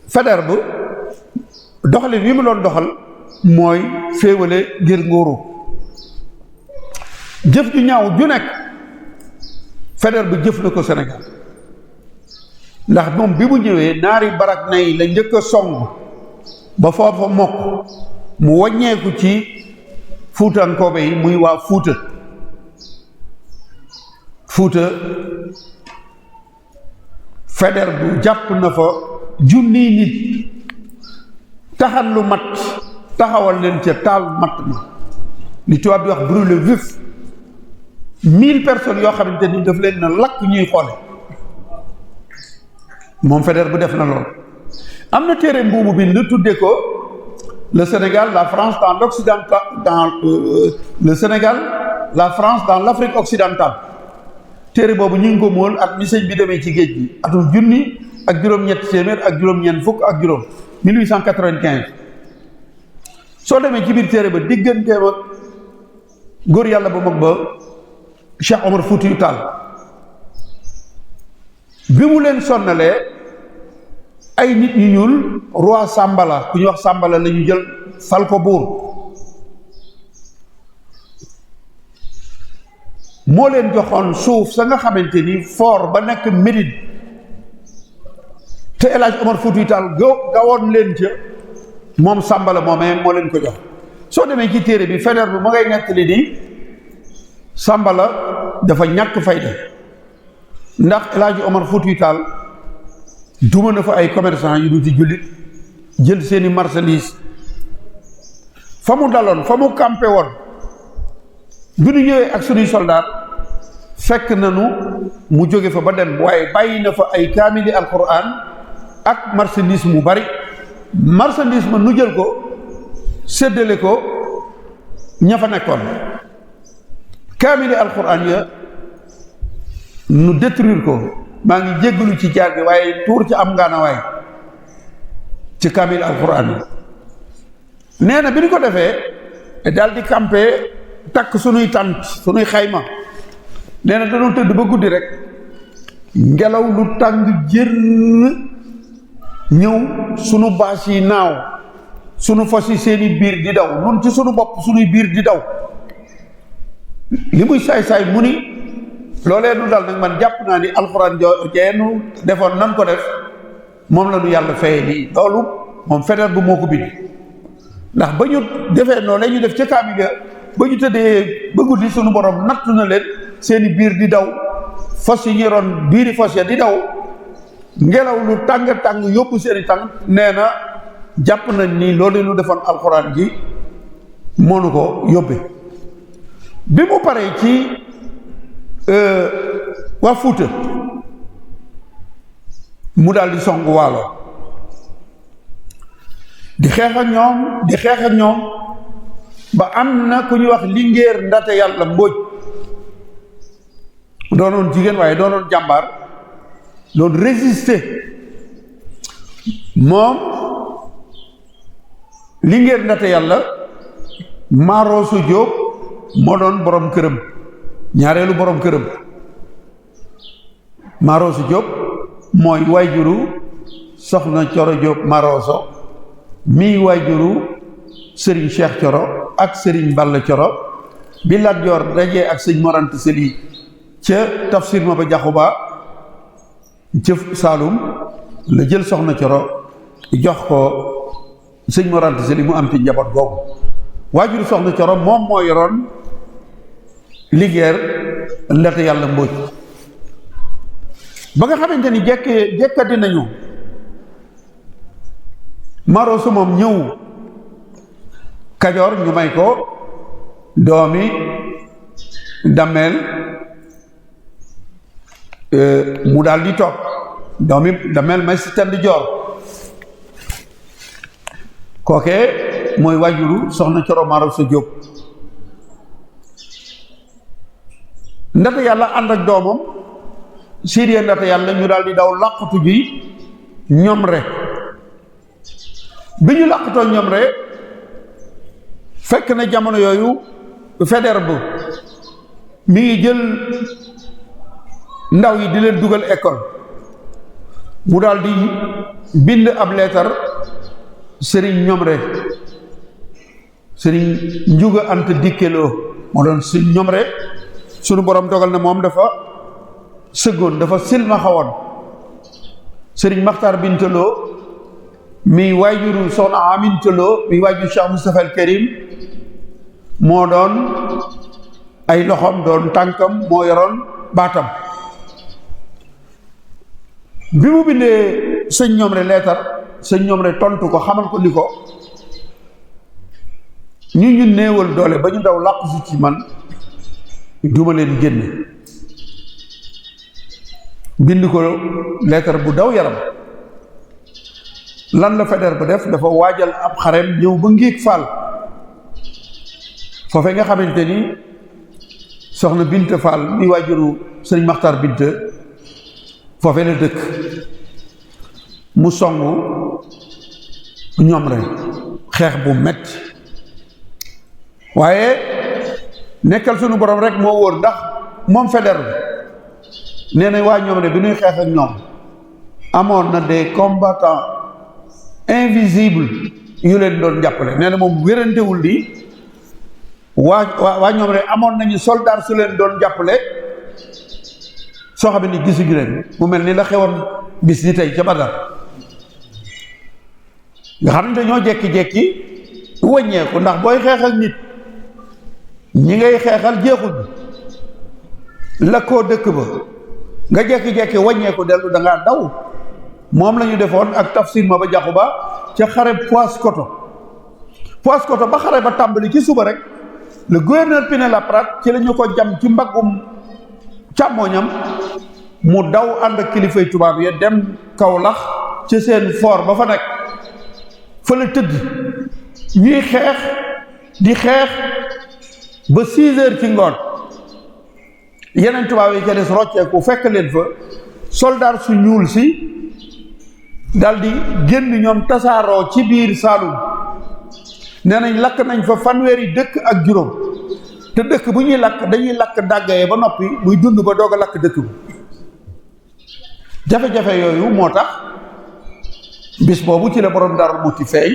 Faidherbe doxalin wi mu doon doxal mooy féewale ngir nguuru jëf ju ñaaw ju nekk Faidherbe jëf na ko Sénégal ndax moom bi mu ñëwee naari barak nay la njëkk a song ba foofa mokk mu wàññeeku ci fuutankoobe yi muy waa Fuuta Faidherbe jàpp na fa junniy nit taxan lu mat taxawal leen ca taal matt ma li tubaab di wax brûler vif 1000 personnes yoo xamante ni daf leen na lakk ñuy xoole moom Faidherbe def na lool am na téere mbuumu bi nu tuddee ko le Sénégal la France dans l'occidental le Sénégal la France dans l'Afrique occidentale téere boobu ñu ngi ko móol ak ni sëñ bi demee ci géej gi atum junni ak juróom-ñetti téeméer ak juróom-ñeent fukk ak juróom 1895 soo demee ci biir téere ba digganteem ak góor yàlla ba mag ba Cheikh Omar Foutiyou Tall bi mu leen sonnalee ay nit ñu ñuul roi Sambala ku ñuy wax Sambala la ñu jël fal ko buur moo leen joxoon suuf sa nga xamante ni fort ba nekk Médine te El Hadj Omar Foutiyou Tall gawoon leen ca moom Sambala moomee moo leen ko jox soo demee ci téere bi Faidherbe ma ngay nettali ni Sambala dafa ñàkk fayda ndax El Hadj Omar Foutiyou Tall duma na fa ay commerçant yu duti jullit jël seeni marchandise fa mu daloon fa mu campé woon bi ñu ñëwee ak suñuy soldat fekk nañu mu jóge fa ba dem waaye bàyyi na fa ay kaamili alquran ak marchandise mu bari marchandise ma nu jël ko séddale ko ña fa nekkoon kaamili alquran ya nu détruire ko maa ngi jéggalu ci jaar bi waaye tuur ci am ngaanawaay ci kaamil alquran yi nee na bi ñu ko defee daal di campé takk sunuy tànt sunuy xayma nee na dañoo tëdd ba guddi rek ngelaw lu tàng jër ñëw sunu baas yi naaw sunu fas yi seeni biir di daw nun ci sunu bopp sunuy biir di daw li muy saay-saay mu ni loolee nu dal nag man jàpp naa ni alxuraan jeenu defoon nan ko def moom la nu yàlla feye lii loolu moom Faidherbe bu moo ko bind ndax ba ñu defee noonu la ñu def ca kaamil ga ba ñu tëddee ba guddi sunu borom nattu na leen seeni biir di daw fas yi ñu ron biiri fas ya di daw ngelaw lu tàng yóbbu seeni tàng nee na jàpp nañ ni loolu nu defoon alxuraan ji mënu ko yóbbe bi mu paree ci waa Fuuta mu daal di song Waalo di xeex ak ñoom ba am na ku ñuy wax Linguère Ndate Yàlla Mbóoj doonoon jigéen waaye doonoon jàmbaar doon résister moom Linguère Ndate Yàlla Maroosu Jóob moo doon borom këram ñaareelu borom këram Maroosu Jóob mooy waajuru soxna Coro Jóob Marooso mii waajuru Sëriñ Cheikh Coro ak Sëriñ Balla Coro bi Lat Joor dajee ak sëñ Mor Anta Sali ca tafsir ma ba jaxu ba ca Saalum la jël soxna Coro jox ko sëñ Mor Anta Sali mu am ci njaboot googu waajuru soxna Coro moom moo yoroon Linguère Ndate Yàlla Mbóoj ba nga xamante ni jekkati nañu Maroosu moom ñëw Kajoor ñu may ko doomi Dameel mu daal di toog doomi Dameel may si tend joor kookee mooy waajuru soxna Coro Maroosu Jóob Ndate Yàlla ànd ak doomam Sidiya Ndate Yàlla ñu daal di daw làqatu ji Ñomre bi ñu làqatoo Ñomre fekk na jamono yooyu Faidherbe mi ngi jël ndaw yi di leen dugal école mu daal di bind ab leetar Sëriñ Ñomre Sëriñ Njuga Anta Dikkeloo moo doon si Ñomre sunu borom dogal na moom dafa sëggoon dafa silmaxawoon Sëriñ Maxtaar Bintaloo mi waajuru soxna Amintaloo mi waajuru Cheikh Moustapha al Karim moo doon ay loxoom doon tànkam moo yoroon baatam bi mu bindee sëñ Ñomre leetar sëñ Ñomre tontu ko xamal ko ni ko ñu néewal doole ba ñu daw làqu si ci man duma leen génn bind ko leetar bu daw yaram lan la Faidherbe ba def dafa waajal ab xareem ñëw ba Ngiig Faal foofee nga xamante ni soxna Binta Faal mi waajuru sëriñ Maxtaar Binta foofee la dëkk mu songu Ñomre xeex bu metti waaye nekkal sunu borom rek moo wóor ndax moom Faidherbe nee na waa Ñomre bi ñuy xeex ak ñoom amoon na des combattants invisibles yu leen doon jàppale nee na moom wérantewul di waa Ñomre amoon nañu soldat su leen doon jàppale soo xam ne gisuñu leen mu mel ni la xewoon bis ni tey ca Badar nga xam ne dañoo jekki-jekki wàññeeku ndax booy xeex ak nit ñi ngay xeexal jeexul la koo dëkk ba nga jekki-jekki wàññeeku dellu da ngaa daw moom la ñu defoon ak tafsir ma ba jaxu ba ca xare Paoskoto ba xare ba tàmbali ci suba rek le gouverneur Pinet-Laprade ci la ñu ko jam ci mbaggum càmmooñam mu daw ànd ak kilifay tubaab ya dem Kawlax ci seen fort ba fa nekk fa la tëdd ñuy xeex di xeex ba 6 heures ci ngoon yeneen tubaab yi ca des rocceeku fekk leen fa soldat su ñuul si daldi génn ñoom tasaaroo ci biir Saalum nee nañ lakk nañ fa fanweeri dëkk ak juróom te dëkk bu ñuy lakk dañuy lakk dàggayee ba noppi muy dund ba doog a lakk dëkk bi jafe-jafe yooyu moo tax bis boobu ci la borom Daaru Muxti feeñ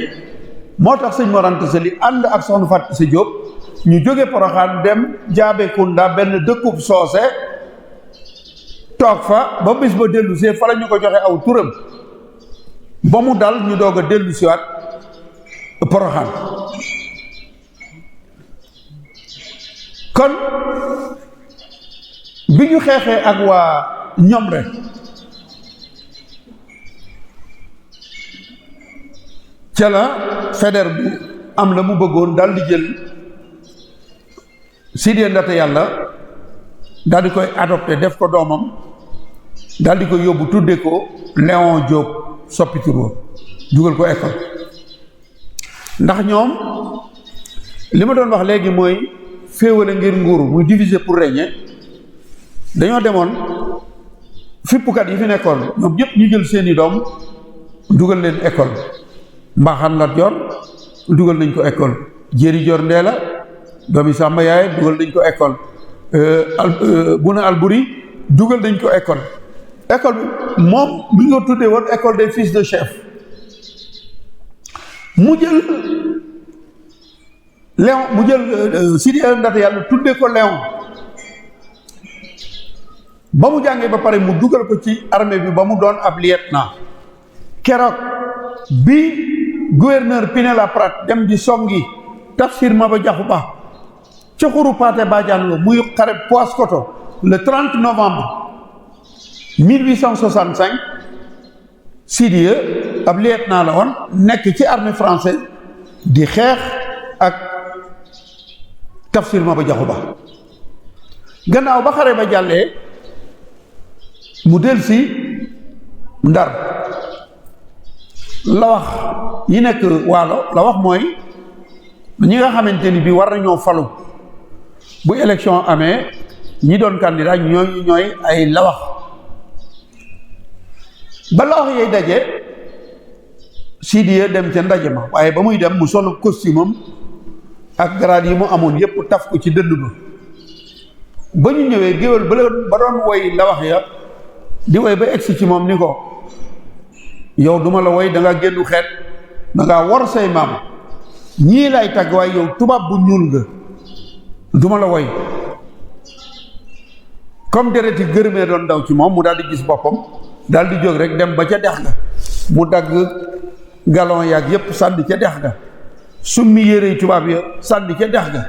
moo tax sëñ Mor Anta Sali ànd ak soxna Fatou Issa Diop ñu jóge Poroxaan dem Jaabekunda benn dëkkub soose toog fa ba bis ba dellu see fa la ñu ko joxe aw turam ba mu dal ñu doog a dellu siwaat Poroxaan kon bi ñu xeexee ak waa Ñomre ca la Faidherbe bi am la mu bëggoon daal di jël Sidy Ndaté Yàlla daal di koy adopté def ko doomam daal di koy yóbbu tudde ko Léon Diop soppi tur wa dugal ko école ndax ñoom li ma doon wax léegi mooy féewale ngir nguuru muy diviser pour régner dañoo demoon fippukat yi fi nekkoon ñoom ñëpp ñu jël seeni doom dugal leen école Mbaxaan Lat Joor dugal nañ ko école Jéeri Joor Ndeela doomi Samba Yaay dugal nañ ko école Buna Alburi dugal nañ ko école bi moom mi nga tuddee woon école des fils de chef mu jël Léon mu jël Sidy Ndaté Yàlla tuddee ko Léon ba mu jàngee ba pare mu dugal ko ci armée bi ba mu doon ab lieutenant keroog bi gouverneur Pinet-Laprade dem di songi Tafsir Maba Jaxu Ba ca xuru Paate Badiane la muy xare Paoskoto le 30 novembre 1865 Sidy ab lieutenant la woon nekk ci armée française di xeex ak Tafsir Maba Jaxu Ba gannaaw ba xare ba jàllee mu delsi Ndar la wax yi nekk Waalo la wax mooy ñi nga xamante ni bi war nañoo falu bu élection amee ñi doon candidat ñooy ay la wax ba la wax yey daje Sidy dem ca ndaje ma waaye ba muy dem mu solu costume am ak grade yi mu amoon yépp taf ko ci dënd ba ñu ñëwee géwél ba doon woy la wax ya di woy ba egsi ci moom ni ko yow duma la woy da nga génnu xeet da ngaa war say maam ñii lay tagg waaye yow tubaab bu ñuul nga duma la woy comme dereti gërëmee doon daw ci moom mu daal di gis boppam daal di jóg rek dem ba ca dex ga mu dagg galon yaag yépp sànni ca dex ga summi yérey tubaab ya sànni ca dex ga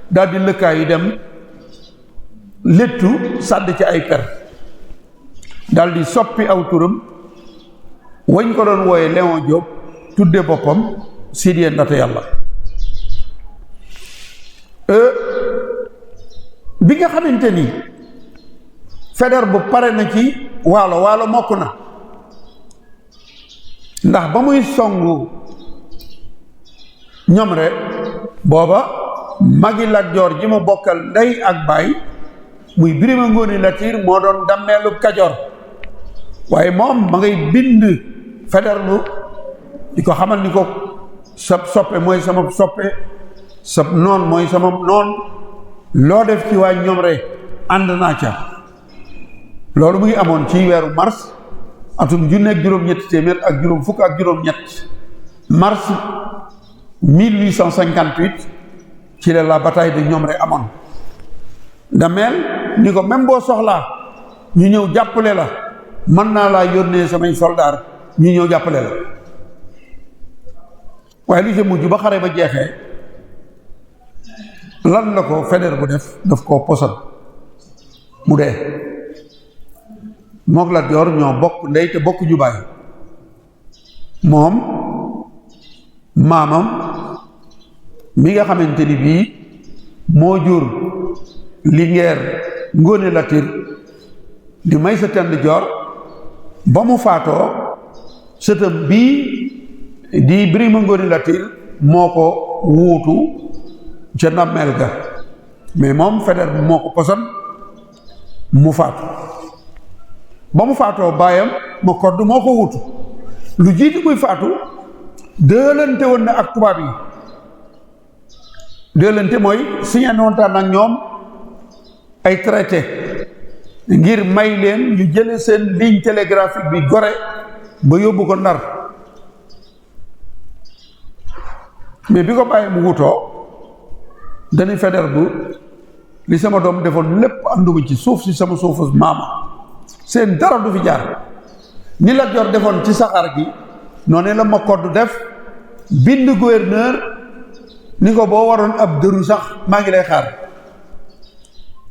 daal di lëkkaay yi dem léttu sànni ci ay per daal di soppi aw turam wañ ko doon wooye Léon Diop tudde boppam Sidy Ndaté Yàlla bi nga xamante ni Faidherbe bu pare na ci waalo mokk na ndax ba muy songu Ñomre booba magi Lat Joor ji mu bokkal ndey ak baay muy Birima Ngóone Latiir moo doon dammeelu Kajoor waaye moom ma ngay bind Faidherbe di ko xamal ni ko sab soppe mooy sama soppe sab noon mooy sama noon loo def ci waa Ñomre ànd naa ca loolu mu ngi amoon ci weeru mars atum junne ak juróom-ñetti téeméer ak juróom fukk ak juróom-ñett mars 1858 ci la bataille de Ñomre amoon Dameel ni ko même boo soxlaa ñu ñëw jàppale la mën naa laa yónnee samay soldaar ñu ñëw jàppale la waaye li ci mujj ba xare ba jeexee lan la ko Faidherbe bu daf koo posal mu dee mook Lat Joor ñoo bokk ndey te bokk ju baay moom maamam mi nga xamante ni bii moo jur Linguère Ngóone Latiir di Maysa Tend Joor ba mu faatoo sëtam bii di Birima Ngóone Latiir moo ko wuutu ca nammeel ga mais moom Faidherbe moo ko poson mu faatu ba mu faatoo baayam ma kodd moo ko wuutu lu jiitu muy faatu dëlante woon na ak tubaab yi dëlante mooy signé noontaan ak ñoom ay traité ngir may leen ñu jële seen ligne télégraphique bi Gorée ba yóbbu ko Ndar mais bi ko bàyyi mu wutoo dañuy Faidherbe li sama doom defoon lépp ànduma ci suuf si sama suufu maama seen dara du fi jaar ni Lat Joor defoon ci saxaar gi noonu la ma kodd def bind gouverneur ni ko boo waroon ab dëru sax maa ngi lay xaar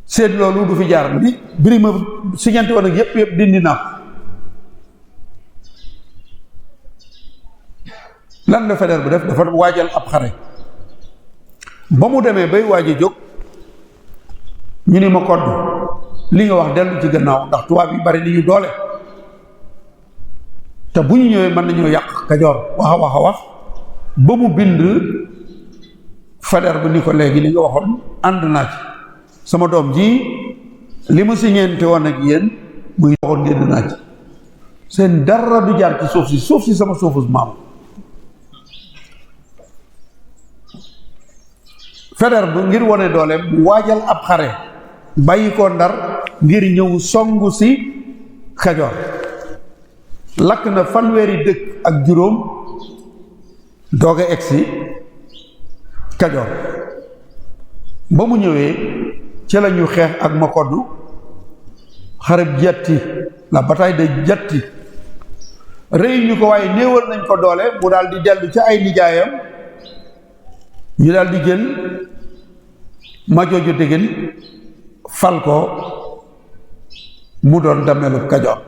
seen loolu du fi jaar li biri ma siñanti woon ak yëpp dindi naa lan la Faidherbe def dafa waajal ab xare ba mu demee bay waaj a jóg ñu ni ma kodd li nga wax dellu ci gannaaw ndax tubaab yi bari ni ñu doole te bu ñu ñëwee mën nañoo yàq Kajoor wax a wax ba mu bind Faidherbe ni ko léegi li nga waxoon ànd naa ci sama doom ji li mu siñeente woon ak yéen muy waxoon génn naa ci seen dara du jaar ci suuf si sama suufu maam Faidherbe ngir wone doole mu waajal ab xare bàyyi ko Ndar ngir ñëw songu si Kajoor lakk na fanweeri dëkk ak juróom doog a egsi Kajoor ba mu ñëwee ci la ñu xeex ak Makoddu xareb Jatti la bataille de Jatti rëy ñu ko waaye néewal nañ ko doole mu daal di dellu ci ay nijaayam ñu daal di jël Majoojo Degen fal ko mu doon dameelu Kajoor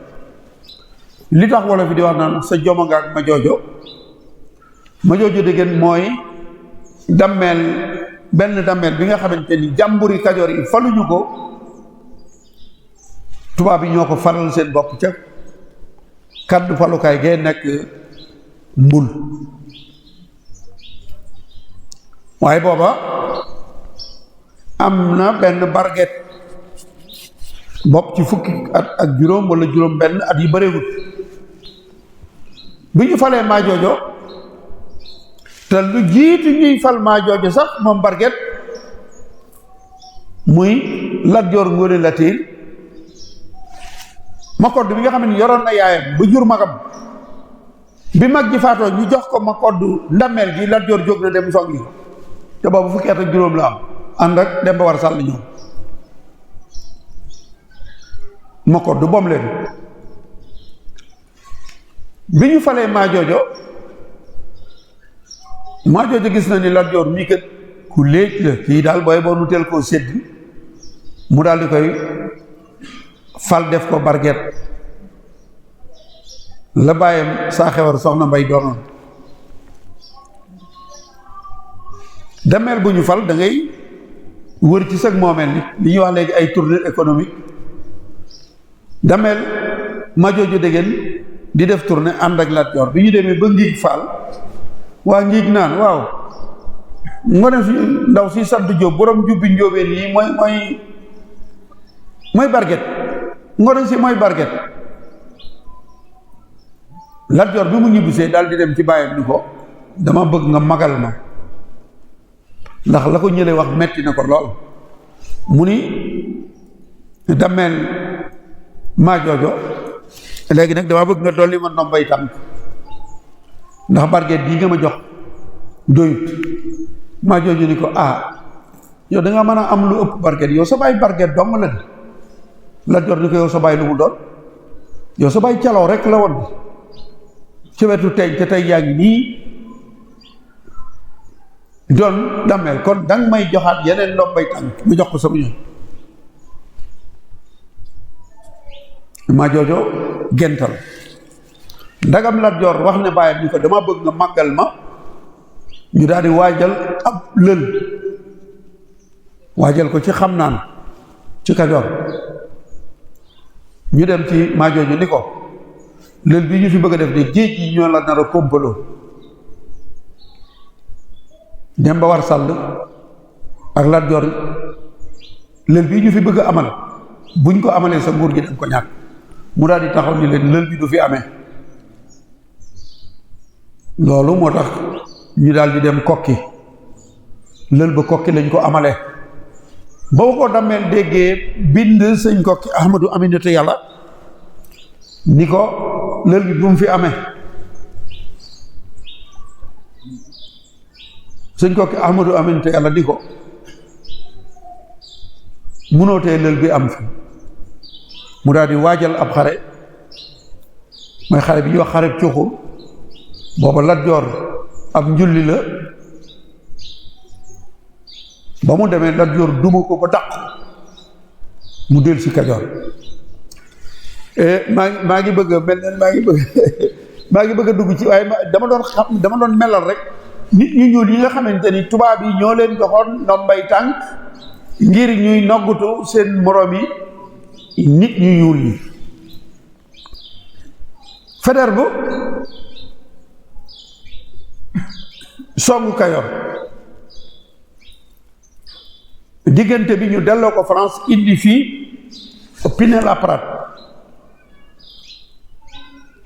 li tax wolof fi di wax naan sa joma nga ak Majoojo Degen mooy dammeel benn dammeel bi nga xamante ni jàmburi Kajoor yi faluñu ko tubaab yi ñoo ko falal seen bopp ca kaddu falukaay gay nekk Mbul waaye booba am na benn barget bopp ci fukki at ak juróom wala juróom benn at yi bëreewut bi ñu falee Majoojo te lu jiitu ñuy fal Majoojo sax moom barget muy Lat Joor Ngoone Latiir Makoddu bi nga xam ne yoroon na yaayam ba jur magam bi mag ji faatoo ñu jox ko Makoddu ndameel gi Lat Joor jóg na dem songi te boobu fukki at ak juróom la am ànd ak Demba War Sàll ñoom Makoddu boom leen bi ñu falee Majoojo gis na ni Lat Joor mii kat ku léej la kii daal booy boo nu teel koo sédd mu daal di koy fal def ko barget la bàyyam saa xewar soxna Mbay doonoon dameel bu ñu fal da ngay wër ci sag moomeel li ñuy wax léegi ay tournée économique dameel Majoojo Degen di def tournée ànd ak Lat Joor bi ñu demee ba Ngiig Faal waa Ngiig naan waaw Ngoone si ndaw si sant Jóob borom jubbi njóobeen yi mooy barget Ngoone si mooy barget Lat Joor bi mu ñibbisee daal di dem ci bàyyam ni ko dama bëgg nga magal ma ndax la ko ñële wax metti na ko lool mu ni dameel Majoojo léegi nag dama bëgg nga dolli ma ndombay tànk ndax barget bii nga ma jox doyut Majoojo ni ko yow da nga mën a am lu ëpp barget yow sa baay barget dong la di Lat Joor ni ko yow sa baay lu mu doon yow sa baay caloo rek la woon ci wetu tey te tey yaa ngi nii doon dameel kon danga may joxaat yeneen ndombay tànk mu jox ko sama ñoom Majoojo gental ndagam Lat Joor wax ne bàyyam ni ko dama bëgg nga màggal ma ñu daal di waajal ab lël waajal ko ci xam naan ci Kajoor ñu dem ci Majoojo ni ko lël bi ñu fi bëgg a def de géej yi ñoo la nar a kompaloo Demba War Sàll ak Lat Joor lël bi ñu fi bëgg a amal buñ ko amalee sa nguur gi dem ko ñàkk mu daal di taxaw ni leen lël bi du fi amee loolu moo tax ñu daal di dem Kokki lël ba Kokki lañ ko amale ba ko Damel déggee bind sëñ Kokki Ahmadou Aminata Yàlla ni ko lël bi bu mu fi amee sëñ Kokki Ahmadou Aminata Yàlla ni ko munoo tee lël bi am fi mu daal di waajal ab xare mooy xare bi ñuy wax xare cuxur booba Lat Joor ab njulli la ba mu demee Lat Joor duma ko ba dàq mu del si Kajoor maa ngi bëgg a mel ne maa ngi bëgg a dugg ci waaye dama doon melal rek nit ñu ñuul yi nga xamante ni tubaab yi ñoo leen joxoon ndombay tànk ngir ñuy noggutu seen moroom yi nit ñu ñuul yi Faidherbe songu Kajoor diggante bi ñu delloo ko France indi fii Pinet-Laprade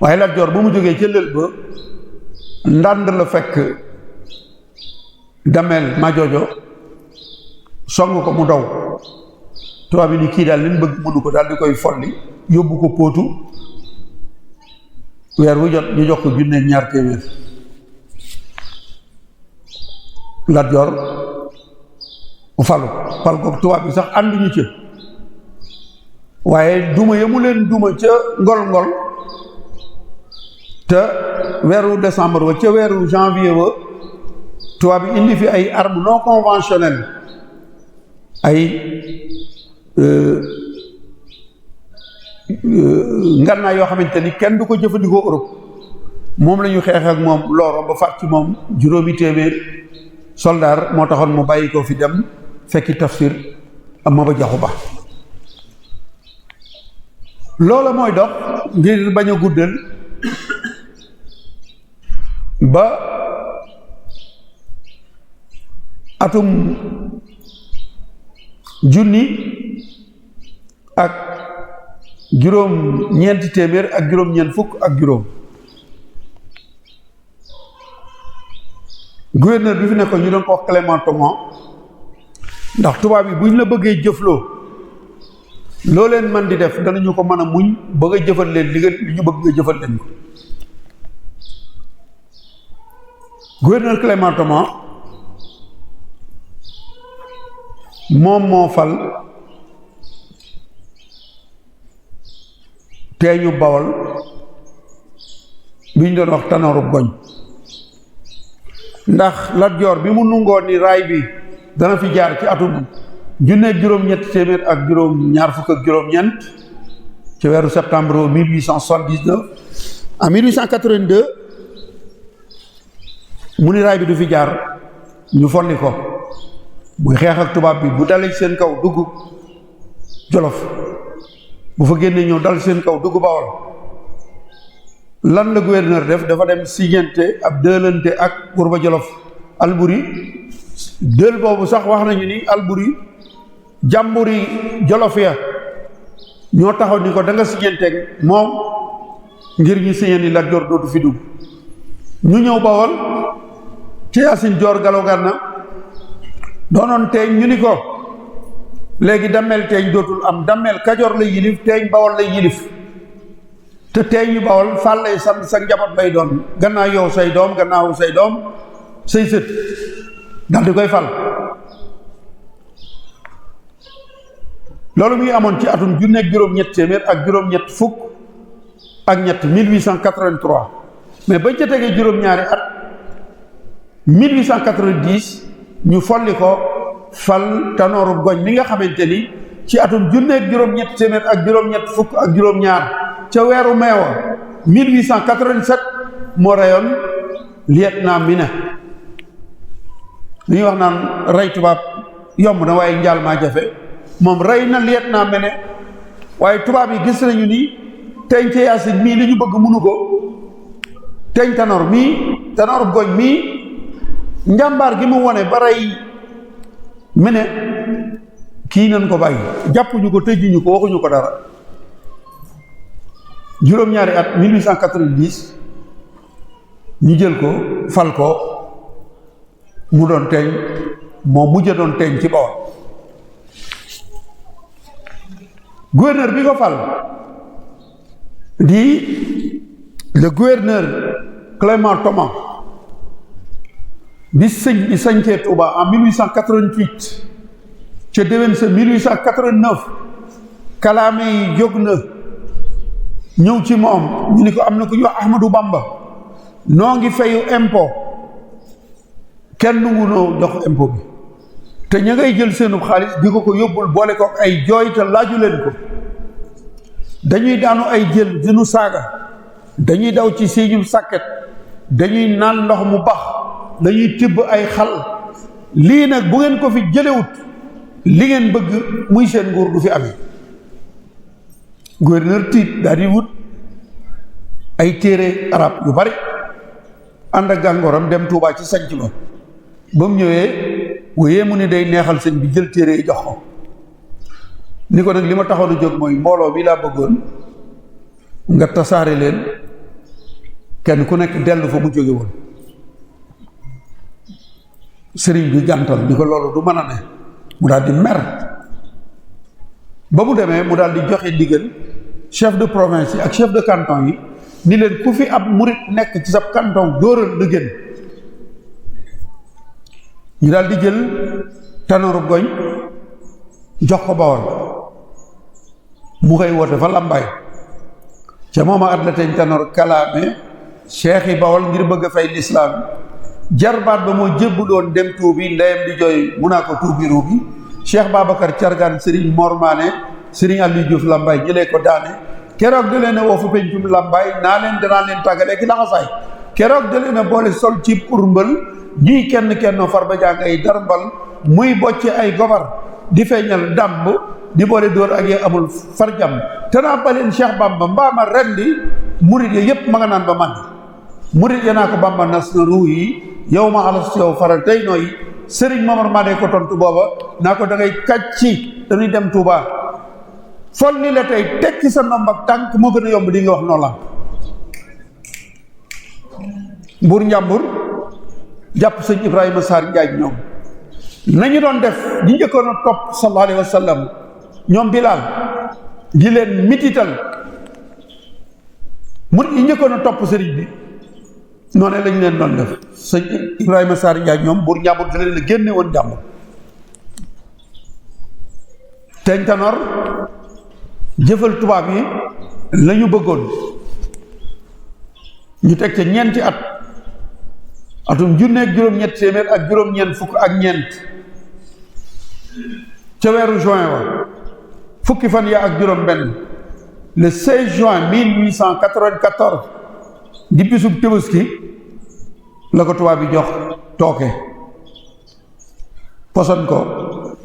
waaye Lat Joor bu mu jógee ca lël ba Ndànd la fekk Damel Majoojo song ko mu daw tubaab bi ni kii daal liñ bëgg mënu ko daal di koy folli yóbbu ko Potou weer wu jot ñu jox ko junne ñaar téeméer Lat Joor fal ko tubaab bi sax ànduñu ca waaye duma ya mu leen duma ca ngol-ngol te weeru décembre wa ca weeru janvier wa tubaab bi indi fi ay armes non conventionnelles ay ngànnaay yoo xamante ni kenn du ko jëfandikoo Europe moom la ñu xeex ak moom looro ba faat ci moom juróomi téeméer soldaar moo taxoon mu bàyyi ko fi dem fekki Tafsir Maba Jaxu Ba loola mooy dox ngir bañ a guddal ba atum junni ak juróom-ñeenti téeméer ak juróom-ñeent fukk ak juróom gouverneur bi fi nekkoon ñu doon ko wax Clément Thomas ndax tubaab yi buñ la bëggee jëfloo loo leen man di def danañu ko mën a muñ ba nga jëfal leen li ñu bëgg nga jëfal leen ko gouverneur Clément Thomas moom moo fal teeñu Bawol bi ñu doon wax Tanooru Goñ ndax Lat Joor bi mu nungoo ni raay bi dana fi jaar ci atum junneeg juróom-ñett téeméer ak juróom-ñaar fukk ak juróom-ñeent ci weeru septembre 1879 en 1882 mu ni raay bi du fi jaar ñu folli ko muy xeex ak tubaab bi bu dalee seen kaw dugg Jolof bu fa génnee ñëw dal seen kaw dugg Bawol lan la gouverneur def dafa dem signante ab dëlante ak Buurba Jolof Alburi dël boobu sax wax nañu ni Alburi jàmburi Jolof ya ñoo taxaw ni ko da nga signanteeg moom ngir ñu signé ni Lat Joor dootu fi dugg ñu ñëw Bawol ci Yaasin Joor Galo Gànna doonoon teeñ ñu ni ko léegi Damel teeñ dootul am Damel Kajoor lay yilif teeñ Bawol lay yilif te teeñ ñu Bawol Fall lay sant sa njaboot lay doon gannaaw yow say doom gannaaw say doom say sët dal di koy fal loolu muy amoon ci atum junneeg juróom-ñett téeméer ak juróom-ñett fukk ak ñett 1883 mais bañ ca tegee juróom-ñaari at 1890 ñu folli ko fal Tanooru Goñ mi nga xamante ni ci atum junneeg juróom-ñett téeméer ak juróom-ñett fukk ak juróom-ñaar ca weeru meewa 1887 moo reyoon lieutenant Mine li ñuy wax naan rey tubaab yomb na waaye njaal maa jafe moom rey na lieutenant Mine waaye tubaab yi gis nañu ni teeñ ca Yaasin mii li ñu bëgg mënu ko teeñ Tanoor mii Tanooru Goñ mii njàmbaar gi mu wone ba rey Mine kii nañ ko bàyyi jàppuñu ko tëjuñu ko waxuñu ko dara juróom-ñaari at 1890 ñu jël ko fal ko mu doon teeñ moo mujj doon teeñ ci Bawol gouverneur bi ko fal di le gouverneur Clément Thomas bi sëñ bi sañcee Touba en 1888 ca déwén sa 1889 kalaame yi jóg na ñëw ci moom ñu ni ko am na ku ñu wax Ahmadou Bamba noo ngi fayu impôt kenn nungu noo jox impôt bi te ña ngay jël seenu xaalis di ko yóbbul boole ko ay jooy te laaju leen ko dañuy daanu ay jël dinu saaga dañuy daw ci siiñum sàkket dañuy naan ndox mu bax dañuy tibb ay xal lii nag bu ngeen ko fi jëlewut li ngeen bëgg muy seen nguur du fi amee gouverneur tiit daal di wut ay téere arab yu bari ànd ak gàngooram dem Tuubaa ci sanc ba ba mu ñëwee wéyee mu ne day neexal sëñ bi jël téere yi jox ko ni ko nag li ma taxoon a jóg mooy mbooloo bi laa bëggoon nga tasaare leen kenn ku nekk dellu fa mu jóge woon sëriñ bi gàntal ni ko loolu du mën a ne mu daal di mer ba mu demee mu daal di joxe ndigal chef de province yi ak chef de canton yi ni leen ku fi ab murit nekk ci sab canton dóoral na génn ñu daal di jël Tanoor Goñ jox ko Bawol mu koy woote fa Lambaay ca mooma at la teñ Tanoor kalaame cheikh yi Bawol ngir bëgg a fay lislaam jarbaat ba moo jébbuloon dem tuubi ndeyam di jooy mu naa ko tuubi ruubi Cheikh Babacar Cargaan Serigne Mor Mané Serigne Aliou Diouf Lambaay jëlee ko daane keroog da leen a woo fu pencum Lambaay danaa leen tàggalee ki laxasaay keroog da leen a boole sol ci urmbal ñuy kenn far ba jàng ay darbal muy bocce ay gobar di feeñal dàmb di boole dóor ak yee amul farjam te naa baleen Cheikh Bamba mbaama rendi murit ya yépp ma nga naan ba man murit ya naa ko Bamba nas na ruu yi yow ma alas yow faral tey nooy Sëriñ Momar Mané ko tontu booba naa ko da ngay kàcci dañuy dem Touba fol ni la tey tekki sa nomb ak tànk moo gën a yomb di nga wax noola Mbuur Njàmbur jàpp sëñ Ibrahima Sarr Njaay ñoom nañu doon def ñi njëkkoon a topp sallallahu alayhi wa sallam ñoom Bilaal di leen mitital mu ñi njëkkoon a topp sëriñ bi noonu lañ leen doon def sëñ Ibrahima Sarr Njaay ñoom Mbuur Njàmbur da leen a génne woon jàmbur teñ Tanoor jëfal tubaab yi la ñu bëggoon ñu teg ca ñeenti at atum junneeg juróom-ñett téeméer ak juróom-ñeent fukk ak ñeent ca weeru juin wa fukki fan ya ak juróom benn le 16 juin 1894 di bisub Tabaski la ko tubaab bi jox tooke poson ko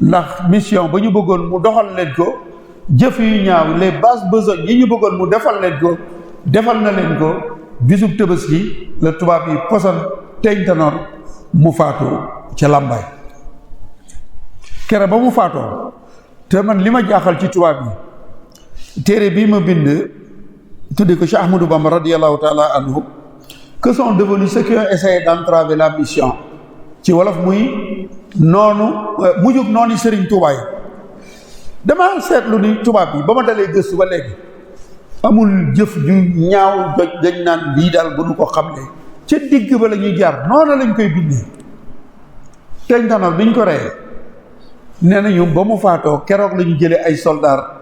ndax mission ba ñu bëggoon mu doxal leen ko jëf yu ñaaw les basses besognes yi ñu bëggoon mu defal leen ko defal na leen ko bisub Tabaski la tubaab yi poson teñ Tanoor mu faatu ca Lambaay kere ba mu faatoo te man li ma jaaxal ci tubaab yi téere bii ma bind tudde ko Cheikh Ahmadou Bamba radiyallahu taala anhu que sont devenus ceux qui ont essayé d'entraver la mission ci wolof muy noonu mujjug noonu Sëriñ Tuubaa yi dama seetlu ni tubaab yi ba ma dalee gëstu ba léegi amul jëf ju ñaaw joj dañ naan lii daal bu nu ko xamle ca digg ba la ñuy jaar noonu lañ koy bindee teñ Tanoor biñ ko reyee nee nañu ba mu faatoo keroog la ñu jëlee ay soldaar